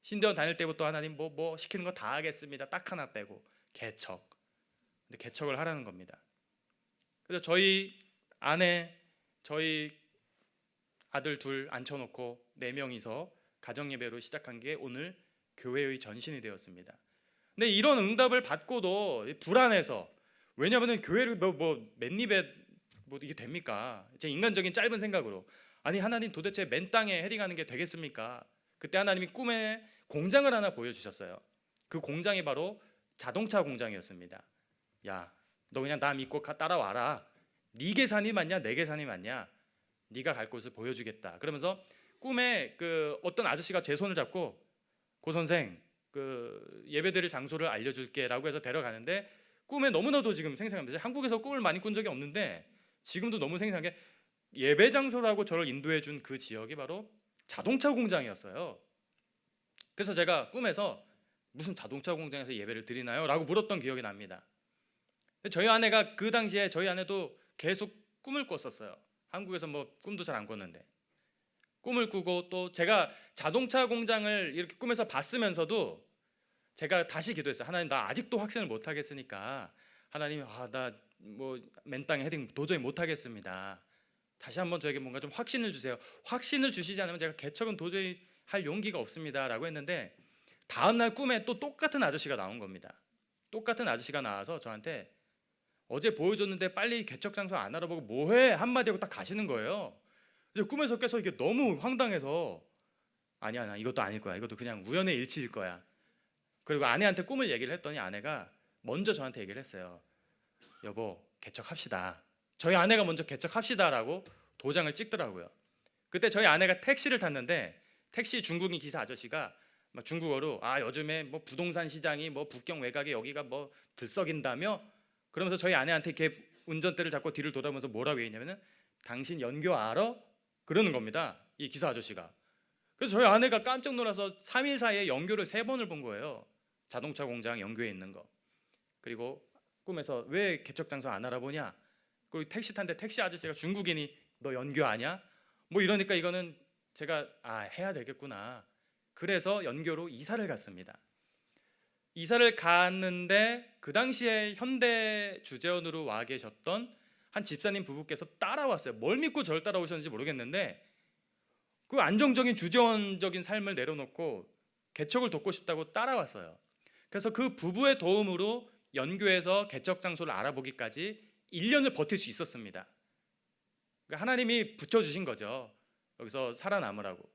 [SPEAKER 1] 신대원 다닐 때부터 하나님 뭐 시키는 거 다 하겠습니다. 딱 하나 빼고 개척. 근데 개척을 하라는 겁니다. 그래서 저희 아내, 저희 아들 둘 앉혀놓고 4명이서 가정예배로 시작한 게 오늘 교회의 전신이 되었습니다. 근데 이런 응답을 받고도 불안해서, 왜냐하면 교회를 맨입에 이게 됩니까? 제 인간적인 짧은 생각으로, 아니 하나님 도대체 맨 땅에 헤딩하는 게 되겠습니까? 그때 하나님이 꿈에 공장을 하나 보여주셨어요. 그 공장이 바로 자동차 공장이었습니다. 야, 너 그냥 나 믿고 따라와라. 네 계산이 맞냐 내 계산이 맞냐, 네가 갈 곳을 보여주겠다. 그러면서 꿈에 그 어떤 아저씨가 제 손을 잡고, 고 선생 그 예배드릴 장소를 알려줄게라고 해서 데려가는데, 꿈에 너무나도 지금 생생합니다. 한국에서 꿈을 많이 꾼 적이 없는데 지금도 너무 생생한 게, 예배 장소라고 저를 인도해 준 그 지역이 바로 자동차 공장이었어요. 그래서 제가 꿈에서 무슨 자동차 공장에서 예배를 드리나요? 라고 물었던 기억이 납니다. 저희 아내가 그 당시에, 저희 아내도 계속 꿈을 꿨었어요. 한국에서 꿈도 잘 안 꿨는데 꿈을 꾸고, 또 제가 자동차 공장을 이렇게 꿈에서 봤으면서도 제가 다시 기도했어요. 하나님, 나 아직도 확신을 못 하겠으니까 하나님, 나 맨 땅에 헤딩 도저히 못 하겠습니다. 다시 한번 저에게 뭔가 좀 확신을 주세요. 확신을 주시지 않으면 제가 개척은 도저히 할 용기가 없습니다 라고 했는데, 다음날 꿈에 또 똑같은 아저씨가 나온 겁니다. 똑같은 아저씨가 나와서 저한테, 어제 보여줬는데 빨리 개척 장소 안 알아보고 뭐해? 한마디 하고 딱 가시는 거예요. 그래서 꿈에서 깨서 이게 너무 황당해서, 아니야, 나 이것도 아닐 거야, 이것도 그냥 우연의 일치일 거야. 그리고 아내한테 꿈을 얘기를 했더니 아내가 먼저 저한테 얘기를 했어요. 여보, 개척합시다. 저희 아내가 먼저 개척합시다라고 도장을 찍더라고요. 그때 저희 아내가 택시를 탔는데, 택시 중국인 기사 아저씨가 막 중국어로, 요즘에 부동산 시장이 북경 외곽에 여기가 들썩인다며, 그러면서 저희 아내한테 이렇게 운전대를 잡고 뒤를 돌아보면서 뭐라고 얘기했냐면은, 당신 연교 알아? 그러는 겁니다, 이 기사 아저씨가. 그래서 저희 아내가 깜짝 놀라서 3일 사이에 연교를 3번을 본 거예요. 자동차 공장 연교에 있는 거. 그리고 꿈에서 왜 개척 장소 안 알아보냐? 그리고 택시 탄데 택시 아저씨가 중국인이, 너 연교 아냐? 이러니까 이거는 제가 해야 되겠구나. 그래서 연교로 이사를 갔습니다. 이사를 갔는데 그 당시에 현대 주재원으로 와 계셨던 한 집사님 부부께서 따라왔어요. 뭘 믿고 저를 따라오셨는지 모르겠는데, 그 안정적인 주재원적인 삶을 내려놓고 개척을 돕고 싶다고 따라왔어요. 그래서 그 부부의 도움으로 연교에서 개척 장소를 알아보기까지 1년을 버틸 수 있었습니다. 그러니까 하나님이 붙여주신 거죠. 여기서 살아남으라고.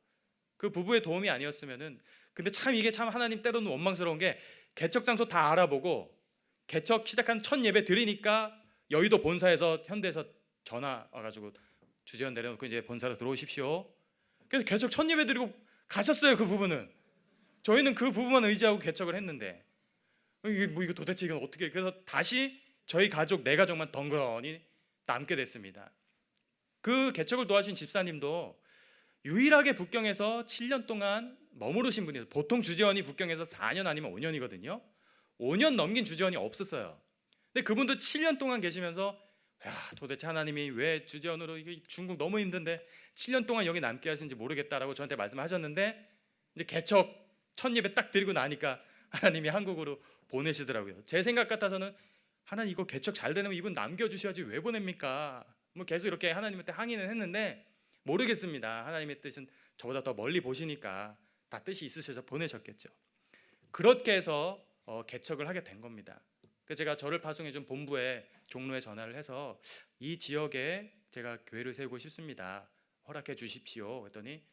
[SPEAKER 1] 그 부부의 도움이 아니었으면은, 근데 이게 참 하나님 때로는 원망스러운 게, 개척 장소 다 알아보고 개척 시작한 첫 예배 드리니까 여의도 본사에서, 현대에서 전화 와가지고 주재원 내려놓고 이제 본사로 들어오십시오. 그래서 개척 첫 예배 드리고 가셨어요. 그 부부는. 저희는 그 부부만 의지하고 개척을 했는데, 이거 도대체 이건 어떻게? 그래서 다시 저희 가족 4가족만 덩그러니 남게 됐습니다. 그 개척을 도와주신 집사님도 유일하게 북경에서 7년 동안 머무르신 분이에요. 보통 주재원이 북경에서 4년 아니면 5년이거든요. 5년 넘긴 주재원이 없었어요. 근데 그분도 7년 동안 계시면서, 도대체 하나님이 왜 주재원으로, 이게 중국 너무 힘든데 7년 동안 여기 남게 하시는지 모르겠다라고 저한테 말씀하셨는데, 이제 개척 첫 예배 딱 드리고 나니까 하나님이 한국으로 보내시더라고요. 제 생각 같아서는, 하나님 이거 개척 잘 되려면 이분 남겨주셔야지 왜 보냅니까? 계속 이렇게 하나님한테 항의는 했는데, 모르겠습니다. 하나님의 뜻은 저보다 더 멀리 보시니까 다 뜻이 있으셔서 보내셨겠죠. 그렇게 해서 개척을 하게 된 겁니다. 그래서 제가 저를 파송해 준 본부에, 종로에 전화를 해서, 이 지역에 제가 교회를 세우고 싶습니다. 허락해 주십시오. 그랬더니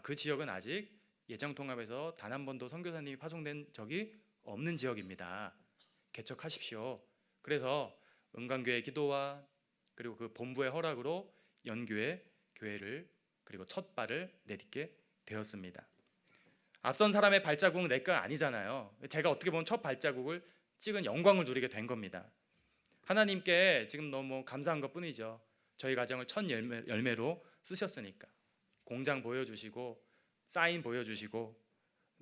[SPEAKER 1] 그 지역은 아직 예정통합에서 단 한 번도 선교사님이 파송된 적이 없는 지역입니다. 개척하십시오. 그래서 은강교회 기도와 그리고 그 본부의 허락으로 연교회 교회를, 그리고 첫 발을 내딛게 되었습니다. 앞선 사람의 발자국은 내 거 아니잖아요. 제가 어떻게 보면 첫 발자국을 찍은 영광을 누리게 된 겁니다. 하나님께 지금 너무 감사한 것뿐이죠. 저희 가정을 첫 열매로 쓰셨으니까. 공장 보여주시고, 사인 보여주시고,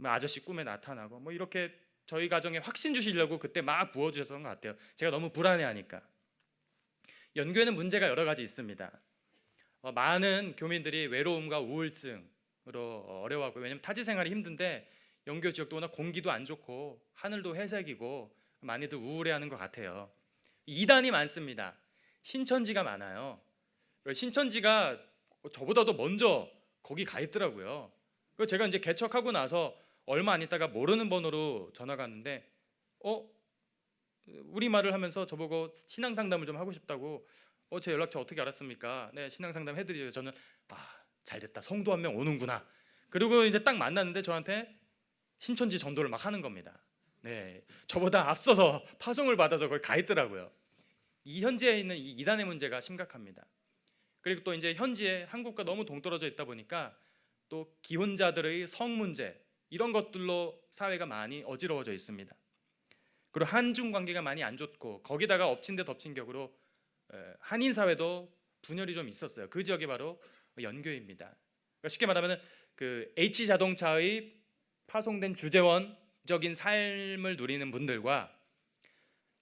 [SPEAKER 1] 아저씨 꿈에 나타나고, 이렇게 저희 가정에 확신 주시려고 그때 막 부어주셨던 것 같아요. 제가 너무 불안해하니까. 연교에는 문제가 여러 가지 있습니다. 많은 교민들이 외로움과 우울증으로 어려워하고, 왜냐하면 타지 생활이 힘든데 영교 지역도 워낙 공기도 안 좋고 하늘도 회색이고 많이들 우울해하는 것 같아요. 이단이 많습니다. 신천지가 많아요. 신천지가 저보다도 먼저 거기 가 있더라고요. 그래서 제가 이제 개척하고 나서 얼마 안 있다가 모르는 번호로 전화가 왔는데 우리말을 하면서 저보고 신앙 상담을 좀 하고 싶다고. 제 연락처 어떻게 알았습니까? 네, 신앙 상담 해드리죠. 저는 잘됐다, 성도 한 명 오는구나. 그리고 이제 딱 만났는데 저한테 신천지 전도를 막 하는 겁니다. 네, 저보다 앞서서 파송을 받아서 거기 가 있더라고요. 이 현지에 있는 이 이단의 문제가 심각합니다. 그리고 또 이제 현지에 한국과 너무 동떨어져 있다 보니까 또 기혼자들의 성 문제, 이런 것들로 사회가 많이 어지러워져 있습니다. 그리고 한중 관계가 많이 안 좋고 거기다가 엎친 데 덮친 격으로 한인 사회도 분열이 좀 있었어요. 그 지역이 바로 연교입니다. 그러니까 쉽게 말하면 그 H 자동차의 파송된 주재원적인 삶을 누리는 분들과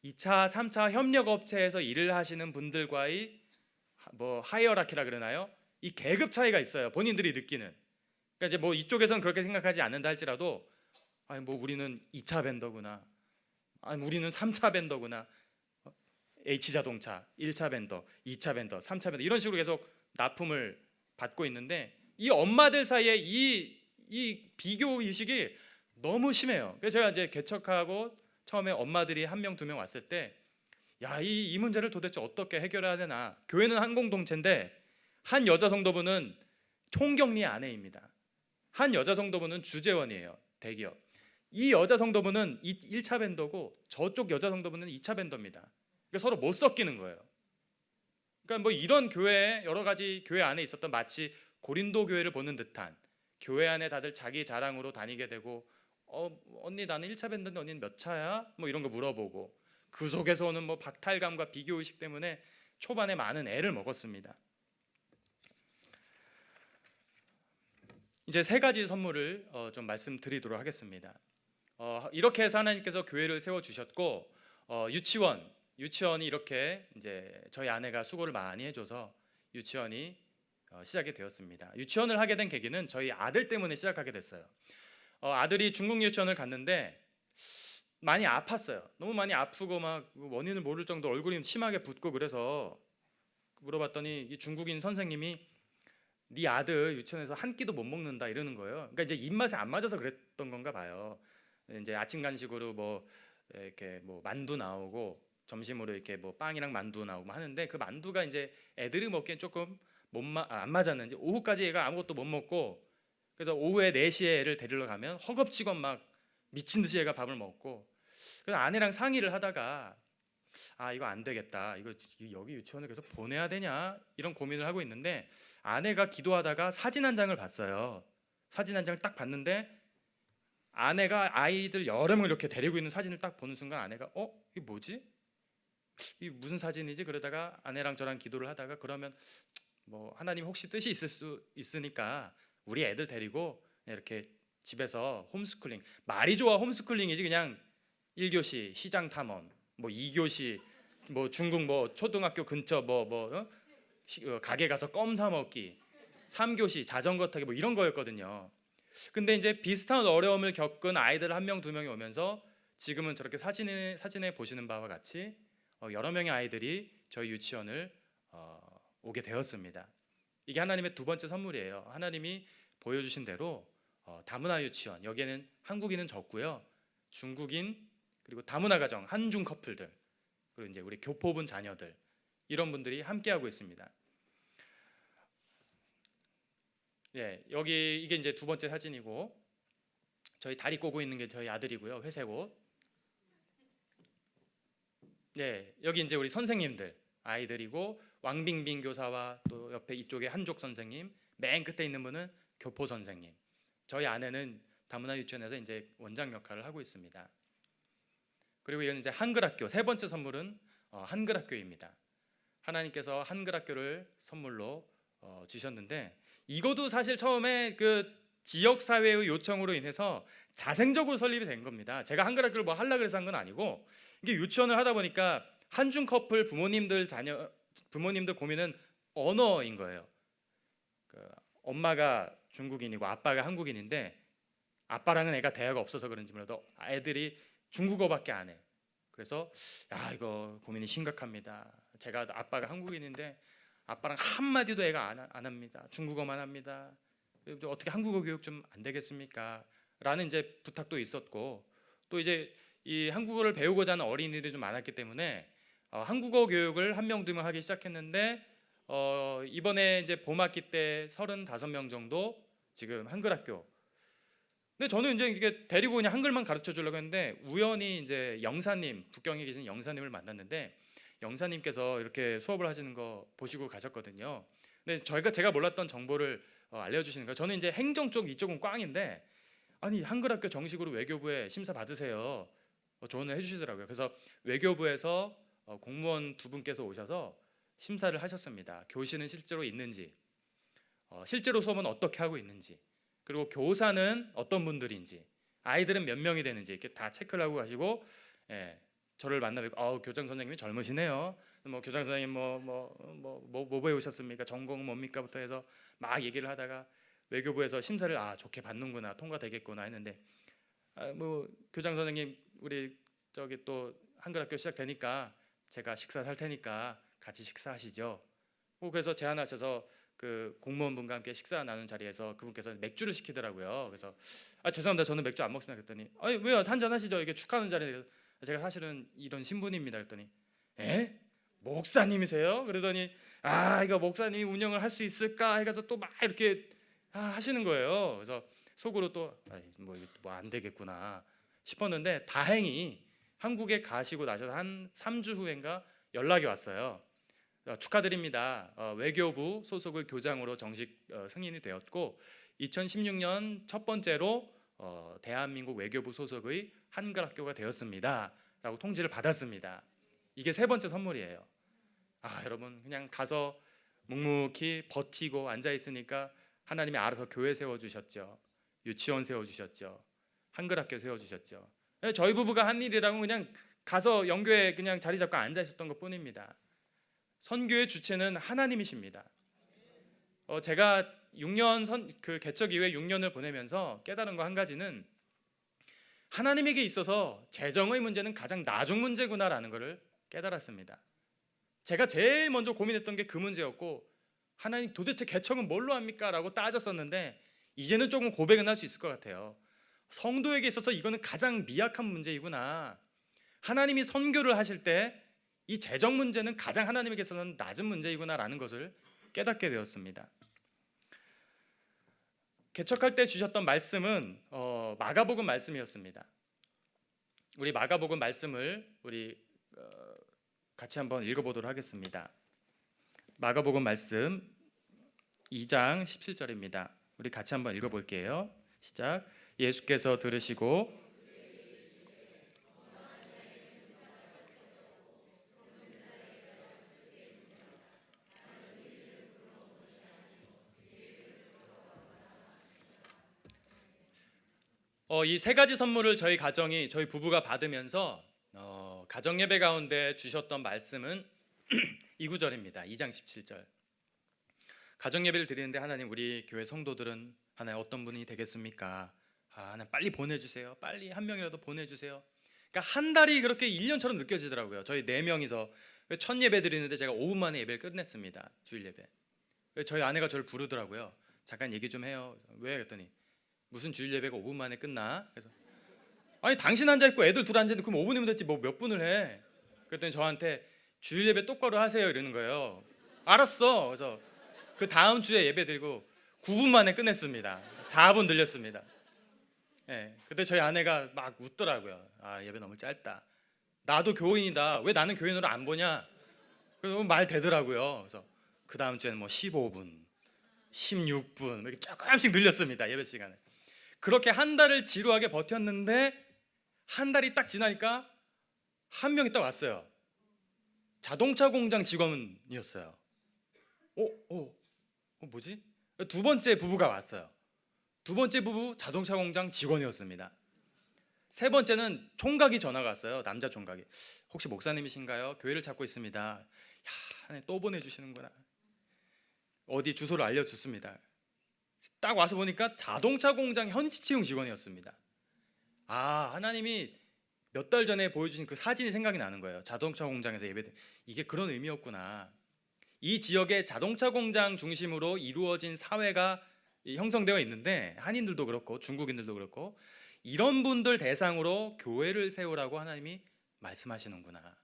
[SPEAKER 1] 2차, 3차 협력 업체에서 일을 하시는 분들과의 하이어라키라 그러나요? 이 계급 차이가 있어요. 본인들이 느끼는. 그러니까 이제 이쪽에서는 그렇게 생각하지 않는다 할지라도 우리는 2차 벤더구나. 우리는 3차 벤더구나. H자동차 1차 벤더, 2차 벤더, 3차 벤더, 이런 식으로 계속 납품을 받고 있는데 이 엄마들 사이에 이 비교 의식이 너무 심해요. 그래서 제가 이제 개척하고 처음에 엄마들이 한 명, 두 명 왔을 때 이 문제를 도대체 어떻게 해결해야 되나. 교회는 한 공동체인데 한 여자 성도부는 총경리 아내입니다. 한 여자 성도부는 주재원이에요. 대기업. 이 여자 성도부는 1차 벤더고 저쪽 여자 성도부는 2차 벤더입니다. 그러니까 서로 못 섞이는 거예요. 그러니까 이런 교회에 여러 가지 교회 안에 있었던 마치 고린도 교회를 보는 듯한, 교회 안에 다들 자기 자랑으로 다니게 되고 언니 나는 1차 벤더인데 언니는 몇 차야? 이런 거 물어보고 그 속에서 오는 박탈감과 비교의식 때문에 초반에 많은 애를 먹었습니다. 이제 세 가지 선물을 좀 말씀드리도록 하겠습니다. 이렇게 해서 하나님께서 교회를 세워주셨고 유치원이 이렇게 이제 저희 아내가 수고를 많이 해줘서 유치원이 시작이 되었습니다. 유치원을 하게 된 계기는 저희 아들 때문에 시작하게 됐어요. 아들이 중국 유치원을 갔는데 많이 아팠어요. 너무 많이 아프고 막 원인을 모를 정도 얼굴이 심하게 붓고 그래서 물어봤더니 이 중국인 선생님이 네 아들 유치원에서 한 끼도 못 먹는다 이러는 거예요. 그러니까 이제 입맛에 안 맞아서 그랬던 건가 봐요. 이제 아침 간식으로 이렇게 만두 나오고 점심으로 이렇게 빵이랑 만두 나오고 하는데 그 만두가 이제 애들이 먹기엔 조금 안 맞았는지 오후까지 얘가 아무것도 못 먹고, 그래서 오후에 4시에 애를 데리러 가면 허겁지겁 막 미친 듯이 애가 밥을 먹고, 그래서 아내랑 상의를 하다가 이거 안 되겠다, 이거 여기 유치원을 계속 보내야 되냐 이런 고민을 하고 있는데 아내가 기도하다가 사진 한 장을 봤어요. 사진 한 장을 딱 봤는데 아내가 아이들 여러 명을 이렇게 데리고 있는 사진을 딱 보는 순간 아내가 이게 뭐지? 이게 무슨 사진이지? 그러다가 아내랑 저랑 기도를 하다가 그러면 하나님 혹시 뜻이 있을 수 있으니까 우리 애들 데리고 이렇게 집에서 홈스쿨링, 말이 좋아 홈스쿨링이지 그냥 1교시 시장 탐험, 2교시 중국 초등학교 근처 가게 가서 껌 사 먹기, 3교시 자전거 타기 이런 거였거든요. 근데 이제 비슷한 어려움을 겪은 아이들 한 명, 두 명이 오면서 지금은 저렇게 사진에 보시는 바와 같이 여러 명의 아이들이 저희 유치원을 오게 되었습니다. 이게 하나님의 두 번째 선물이에요. 하나님이 보여주신 대로 다문화 유치원, 여기에는 한국인은 적고요, 중국인 그리고 다문화 가정, 한중 커플들, 그리고 이제 우리 교포분 자녀들, 이런 분들이 함께하고 있습니다. 여기 이게 이제 두 번째 사진이고 저희 다리 꼬고 있는 게 저희 아들이고요, 회색 옷. 여기 이제 우리 선생님들 아이들이고 왕빙빙 교사와 또 옆에 이쪽에 한족 선생님, 맨 끝에 있는 분은 교포 선생님. 저희 아내는 다문화 유치원에서 이제 원장 역할을 하고 있습니다. 그리고 이건 이제 한글학교, 세 번째 선물은 한글학교입니다. 하나님께서 한글학교를 선물로 주셨는데 이것도 사실 처음에 그 지역 사회의 요청으로 인해서 자생적으로 설립이 된 겁니다. 제가 한글학교를 하려고 그래서 한 건 아니고 이게 유치원을 하다 보니까 한중 커플 부모님들 고민은 언어인 거예요. 엄마가 중국인이고 아빠가 한국인인데 아빠랑은 애가 대화가 없어서 그런지 몰라도 애들이 중국어밖에 안 해. 그래서 야, 이거 고민이 심각합니다. 제가 아빠가 한국인인데 아빠랑 한마디도 애가 안 합니다. 중국어만 합니다. 어떻게 한국어 교육 좀 안 되겠습니까? 라는 이제 부탁도 있었고, 또 이제 이 한국어를 배우고자 하는 어린이들이 좀 많았기 때문에 한국어 교육을 한 명 두 명 하기 시작했는데 이번에 이제 봄학기 때 35명 정도 지금 한글학교. 근데 저는 이제 이게 데리고 그냥 한글만 가르쳐 주려고 했는데 우연히 이제 영사님, 북경에 계신 영사님을 만났는데 영사님께서 이렇게 수업을 하시는 거 보시고 가셨거든요. 근데 제가 몰랐던 정보를 알려주시는 거예요. 저는 이제 행정 쪽 이쪽은 꽝인데 아니 한글학교 정식으로 외교부에 심사 받으세요. 조언을 해주시더라고요. 그래서 외교부에서 공무원 두 분께서 오셔서 심사를 하셨습니다. 교실은 실제로 있는지, 실제로 수업은 어떻게 하고 있는지, 그리고 교사는 어떤 분들인지, 아이들은 몇 명이 되는지 이렇게 다 체크를 하고 가시고, 저를 만나뵙고 교장 선생님이 젊으시네요. 뭐 교장 선생님 뭐 배우셨습니까? 전공은 뭡니까?부터 해서 막 얘기를 하다가 외교부에서 심사를 좋게 받는구나, 통과되겠구나 했는데 뭐 교장 선생님 우리 저기 또 한글학교 시작되니까 제가 식사 살 테니까 같이 식사하시죠. 그래서 제안하셔서 그 공무원분과 함께 식사 나눈 자리에서 그분께서 맥주를 시키더라고요. 그래서 죄송합니다, 저는 맥주 안 먹습니다. 그랬더니 아니 왜요, 한잔 하시죠. 이게 축하하는 자리에 제가 사실은 이런 신분입니다. 그랬더니 목사님이세요? 그러더니 이거 목사님이 운영을 할 수 있을까 해가지고 또 막 이렇게 하시는 거예요. 그래서 속으로 또 뭐 안 되겠구나 싶었는데 다행히 한국에 가시고 나셔서 한 3주 후인가 연락이 왔어요. 축하드립니다. 외교부 소속의 교장으로 정식 승인이 되었고 2016년 첫 번째로 대한민국 외교부 소속의 한글학교가 되었습니다 라고 통지를 받았습니다. 이게 세 번째 선물이에요. 여러분 그냥 가서 묵묵히 버티고 앉아 있으니까 하나님이 알아서 교회 세워주셨죠. 유치원 세워주셨죠. 한글학교 세워주셨죠. 저희 부부가 한 일이라면 그냥 가서 영교에 그냥 자리 잡고 앉아 있었던 것 뿐입니다. 선교의 주체는 하나님이십니다. 제가 6년 그 개척 이후에 6년을 보내면서 깨달은 거 한 가지는 하나님에게 있어서 재정의 문제는 가장 나중 문제구나라는 것을 깨달았습니다. 제가 제일 먼저 고민했던 게 그 문제였고 하나님 도대체 개척은 뭘로 합니까? 라고 따졌었는데 이제는 조금 고백은 할 수 있을 것 같아요. 성도에게 있어서 이거는 가장 미약한 문제이구나. 하나님이 선교를 하실 때 이 재정 문제는 가장 하나님에게서는 낮은 문제이구나라는 것을 깨닫게 되었습니다. 개척할 때 주셨던 말씀은 마가복음 말씀이었습니다. 우리 마가복음 말씀을 우리 같이 한번 읽어보도록 하겠습니다. 마가복음 말씀 2장 17절입니다. 우리 같이 한번 읽어볼게요. 시작. 예수께서 들으시고 이 세 가지 선물을 저희 부부가 받으면서 가정 예배 가운데 주셨던 말씀은 이 구절입니다. 2장 17절. 가정 예배를 드리는데 하나님 우리 교회 성도들은 하나님 어떤 분이 되겠습니까? 하나님 빨리 보내주세요. 빨리 한 명이라도 보내주세요. 그러니까 한 달이 그렇게 1년처럼 느껴지더라고요. 저희 4명이서 첫 예배 드리는데 제가 5분 만에 예배를 끝냈습니다. 주일 예배. 저희 아내가 저를 부르더라고요. 잠깐 얘기 좀 해요. 왜? 그랬더니 무슨 주일 예배가 5분 만에 끝나? 그래서 아니 당신 앉아 있고 애들 둘 앉아 있는데 그럼 5분이면 됐지 뭐 몇 분을 해? 그랬더니 저한테 주일 예배 똑바로 하세요 이러는 거예요. 알았어. 그래서 그 다음 주에 예배 드리고 9분 만에 끝냈습니다. 4분 늘렸습니다. 그때 저희 아내가 막 웃더라고요. 예배 너무 짧다. 나도 교인이다. 왜 나는 교인으로 안 보냐? 그래서 말 되더라고요. 그래서 그 다음 주에는 뭐 15분, 16분 이렇게 조금씩 늘렸습니다. 예배 시간에. 그렇게 한 달을 지루하게 버텼는데 한 달이 딱 지나니까 한 명이 딱 왔어요. 자동차 공장 직원이었어요. 뭐지? 두 번째 부부가 왔어요. 두 번째 부부 자동차 공장 직원이었습니다. 세 번째는 총각이 전화가 왔어요. 남자 총각이. 혹시 목사님이신가요? 교회를 찾고 있습니다. 또 보내주시는구나. 어디 주소를 알려줬습니다. 딱 와서 보니까 자동차 공장 현지 채용 직원이었습니다. 아, 하나님이 몇 달 전에 보여주신 그 사진이 생각이 나는 거예요. 자동차 공장에서 예배드 이게 그런 의미였구나. 이 지역의 자동차 공장 중심으로 이루어진 사회가 형성되어 있는데 한인들도 그렇고 중국인들도 그렇고 이런 분들 대상으로 교회를 세우라고 하나님이 말씀하시는구나.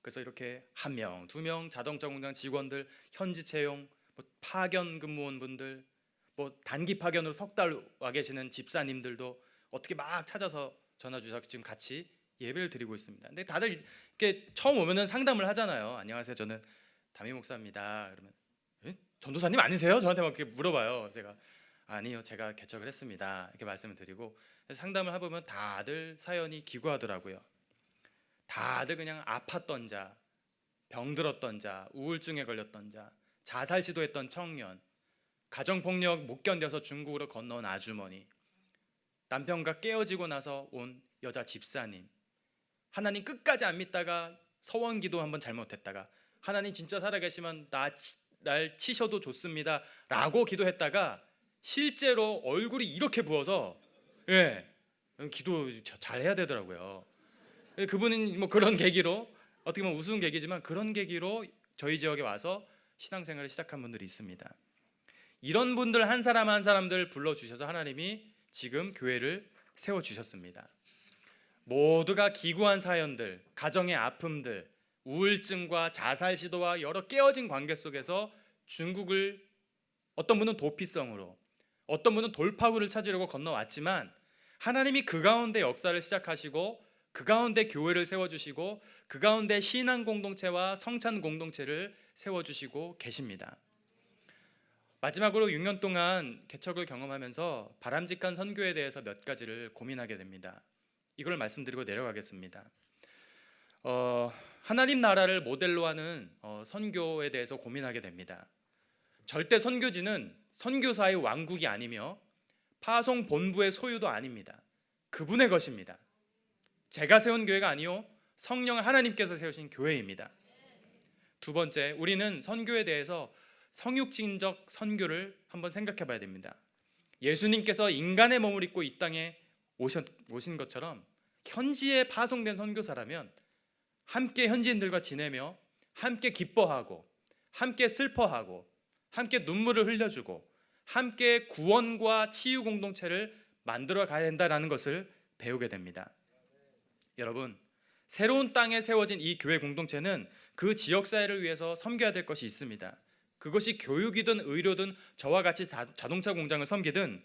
[SPEAKER 1] 그래서 이렇게 한 명, 두 명 자동차 공장 직원들 현지 채용, 뭐 파견 근무원분들, 뭐 단기 파견으로 석 달 와 계시는 집사님들도 어떻게 막 찾아서 전화 주셔서 지금 같이 예배를 드리고 있습니다. 근데 다들 이렇게 처음 오면은 상담을 하잖아요. 안녕하세요, 저는 담임 목사입니다. 그러면 전도사님 아니세요? 저한테 막 이렇게 물어봐요. 제가 아니요, 제가 개척을 했습니다. 이렇게 말씀을 드리고 상담을 해보면 다들 사연이 기구하더라고요. 다들 그냥 아팠던 자, 병들었던 자, 우울증에 걸렸던 자, 자살 시도했던 청년, 가정폭력 못 견뎌서 중국으로 건너온 아주머니, 남편과 깨어지고 나서 온 여자 집사님, 하나님 끝까지 안 믿다가 서원기도 한번 잘못했다가 하나님 진짜 살아계시면 날 치셔도 좋습니다 라고 기도했다가 실제로 얼굴이 이렇게 부어서 기도 잘 해야 되더라고요. 그분은 뭐 그런 계기로 어떻게 보면 우스운 계기지만 그런 계기로 저희 지역에 와서 신앙생활을 시작한 분들이 있습니다. 이런 분들 한 사람 한 사람들 불러주셔서 하나님이 지금 교회를 세워주셨습니다. 모두가 기구한 사연들, 가정의 아픔들, 우울증과 자살 시도와 여러 깨어진 관계 속에서 중국을 어떤 분은 도피성으로 어떤 분은 돌파구를 찾으려고 건너왔지만 하나님이 그 가운데 역사를 시작하시고 그 가운데 교회를 세워주시고 그 가운데 신앙 공동체와 성찬 공동체를 세워주시고 계십니다. 마지막으로 6년 동안 개척을 경험하면서 바람직한 선교에 대해서 몇 가지를 고민하게 됩니다. 이걸 말씀드리고 내려가겠습니다. 하나님 나라를 모델로 하는 선교에 대해서 고민하게 됩니다. 절대 선교지는 선교사의 왕국이 아니며 파송 본부의 소유도 아닙니다. 그분의 것입니다. 제가 세운 교회가 아니요 성령 하나님께서 세우신 교회입니다. 두 번째, 우리는 선교에 대해서 성육신적 선교를 한번 생각해 봐야 됩니다. 예수님께서 인간의 몸을 입고 이 땅에 오신 것처럼 현지에 파송된 선교사라면 함께 현지인들과 지내며 함께 기뻐하고 함께 슬퍼하고 함께 눈물을 흘려주고 함께 구원과 치유 공동체를 만들어 가야 된다는 것을 배우게 됩니다. 여러분, 새로운 땅에 세워진 이 교회 공동체는 그 지역사회를 위해서 섬겨야 될 것이 있습니다. 그것이 교육이든 의료든 저와 같이 자동차 공장을 섬기든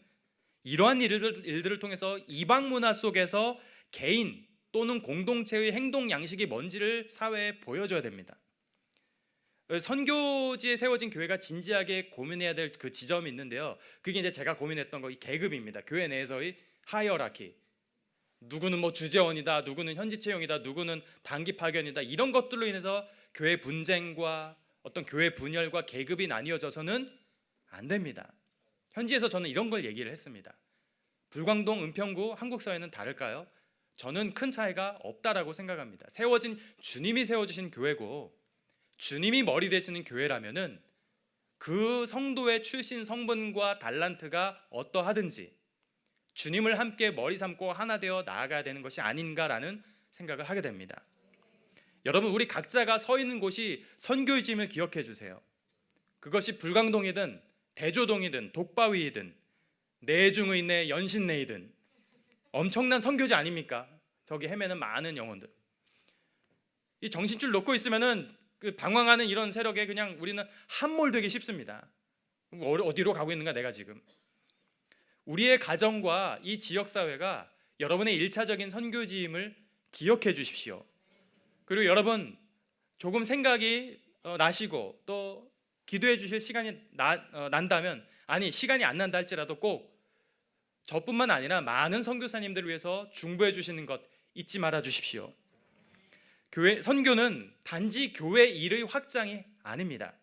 [SPEAKER 1] 이러한 일들을 통해서 이방 문화 속에서 개인 또는 공동체의 행동 양식이 뭔지를 사회에 보여줘야 됩니다. 선교지에 세워진 교회가 진지하게 고민해야 될 그 지점이 있는데요. 그게 이제 제가 고민했던 거 이 계급입니다. 교회 내에서의 하이어라키. 누구는 뭐 주재원이다, 누구는 현지 채용이다, 누구는 단기 파견이다. 이런 것들로 인해서 교회 분쟁과 어떤 교회 분열과 계급이 나뉘어져서는 안 됩니다. 현지에서 저는 이런 걸 얘기를 했습니다. 불광동, 은평구, 한국 사회는 다를까요? 저는 큰 차이가 없다라고 생각합니다. 주님이 세워주신 교회고 주님이 머리 되시는 교회라면은 그 성도의 출신 성분과 달란트가 어떠하든지 주님을 함께 머리 삼고 하나 되어 나아가야 되는 것이 아닌가라는 생각을 하게 됩니다. 여러분, 우리 각자가 서 있는 곳이 선교지임을 기억해 주세요. 그것이 불광동이든 대조동이든 독바위이든 내중의내 연신내이든 엄청난 선교지 아닙니까? 저기 헤매는 많은 영혼들. 이 정신줄 놓고 있으면은 그 방황하는 이런 세력에 그냥 우리는 함몰되기 쉽습니다. 어디로 가고 있는가 내가 지금. 우리의 가정과 이 지역사회가 여러분의 1차적인 선교지임을 기억해 주십시오. 그리고 여러분 조금 생각이 나시고 또 기도해 주실 시간이 난다면 아니 시간이 안 난다 할지라도 꼭 저뿐만 아니라 많은 선교사님들을 위해서 중보해 주시는 것 잊지 말아 주십시오. 선교는 단지 교회 일의 확장이 아닙니다.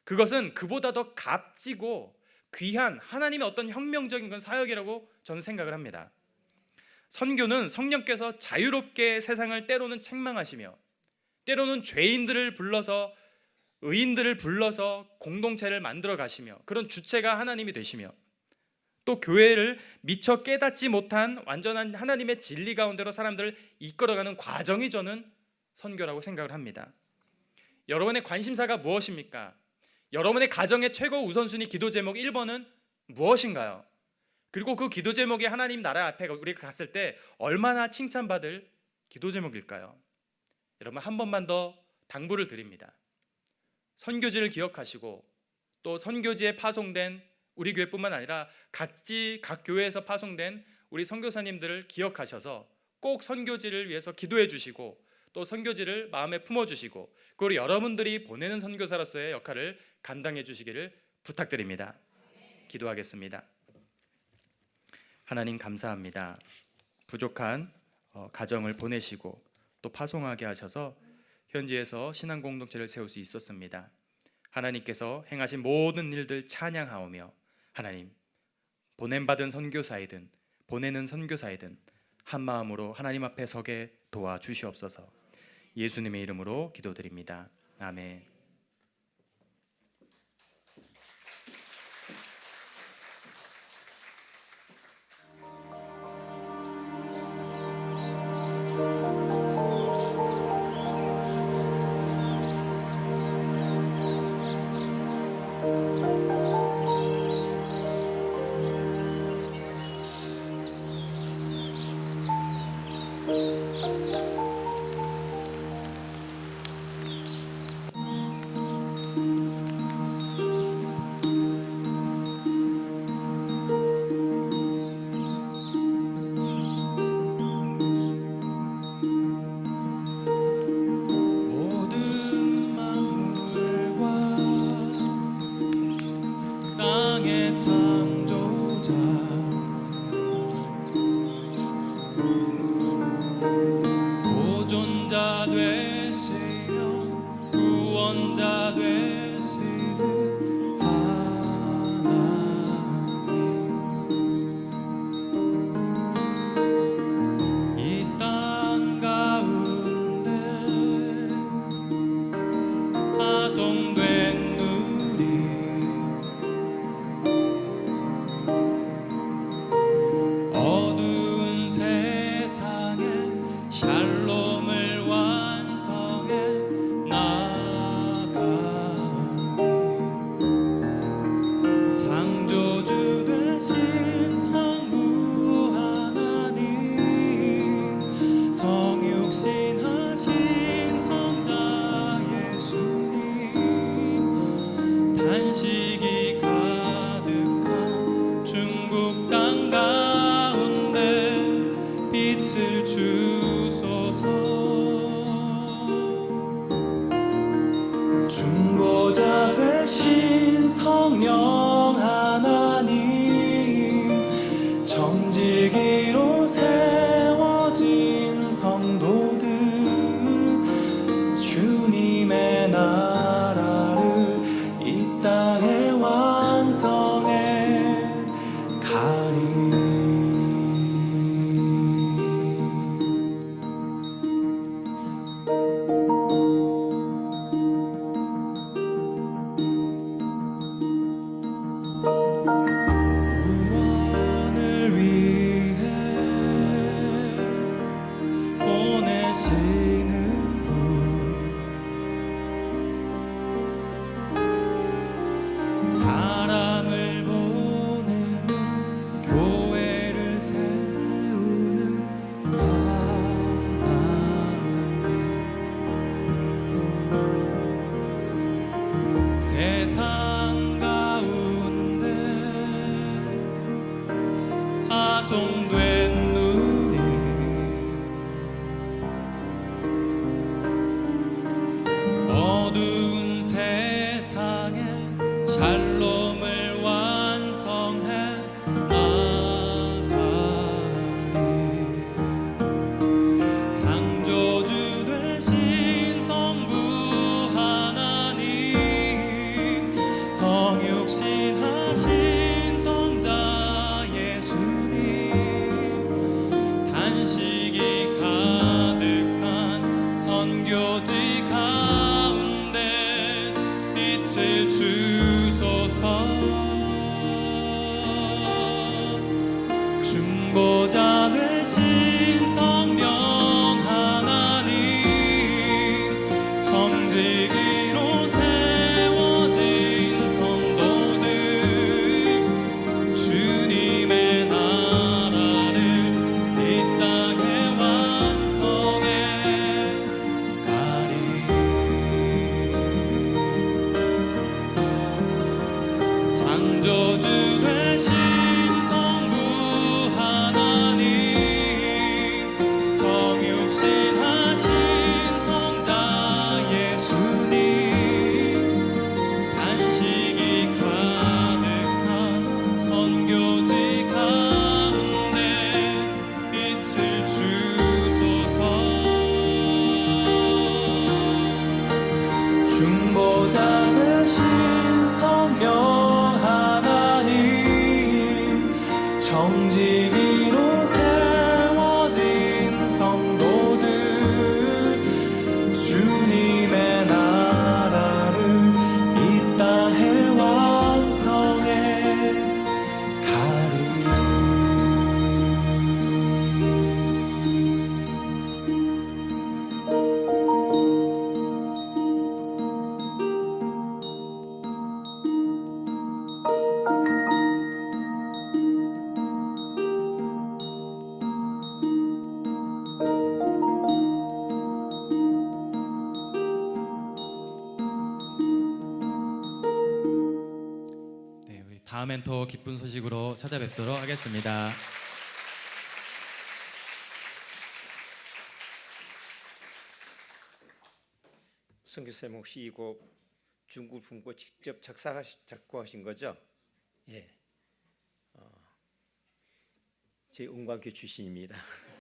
[SPEAKER 1] 그것은 그보다 더 값지고 귀한 하나님의 어떤 혁명적인 건 사역이라고 저는 생각을 합니다. 선교는 성령께서 자유롭게 세상을 때로는 책망하시며 때로는 죄인들을 불러서 의인들을 불러서 공동체를 만들어 가시며 그런 주체가 하나님이 되시며 또 교회를 미처 깨닫지 못한 완전한 하나님의 진리 가운데로 사람들을 이끌어가는 과정이 저는 선교라고 생각을 합니다. 여러분의 관심사가 무엇입니까? 여러분의 가정의 최고 우선순위 기도 제목 1번은 무엇인가요? 그리고 그 기도 제목이 하나님 나라 앞에 우리가 갔을 때 얼마나 칭찬받을 기도 제목일까요? 여러분, 한 번만 더 당부를 드립니다. 선교지를 기억하시고 또 선교지에 파송된 우리 교회뿐만 아니라 각 교회에서 파송된 우리 선교사님들을 기억하셔서 꼭 선교지를 위해서 기도해 주시고 또 선교지를 마음에 품어주시고 그리고 여러분들이 보내는 선교사로서의 역할을 감당해 주시기를 부탁드립니다. 기도하겠습니다. 하나님 감사합니다. 부족한 가정을 보내시고 또 파송하게 하셔서 현지에서 신앙 공동체를 세울 수 있었습니다. 하나님께서 행하신 모든 일들 찬양하오며 하나님, 보냄받은 선교사이든 보내는 선교사이든 한 마음으로 하나님 앞에 서게 도와주시옵소서. 예수님의 이름으로 기도드립니다. 아멘.
[SPEAKER 2] 사람을 보내며 교회를 세우는 하나님, 세상 가운데 파송된 누리 어두운 세상에 샬롬을 완성해 나가리. 창조주 되신 성부 하나님, 성육신 하신 성자 예수님, 탄식이 가득한 선교지 가운데 중보자 되신 성령 하나님 청지기로 세워진 성도들 주님의 나라를 이 땅에 완성해 가리 창조주 되신 성부 하나님 성육신 하신 성자 예수님 간식이 가득한 선교지 가운데 빛을 주소서 중보자 되신 성령 하나님 정직이로 세워진 성도들 주님의 나라를 이 땅에 완성해 가리 네, 우리 다음엔 더 기쁜 소식으로 찾아뵙도록 하겠습니다.
[SPEAKER 3] 선교사님 혹시 이 곡 중국 분고 직접 작곡하신 거죠? 예. 저희 은광교 출신입니다.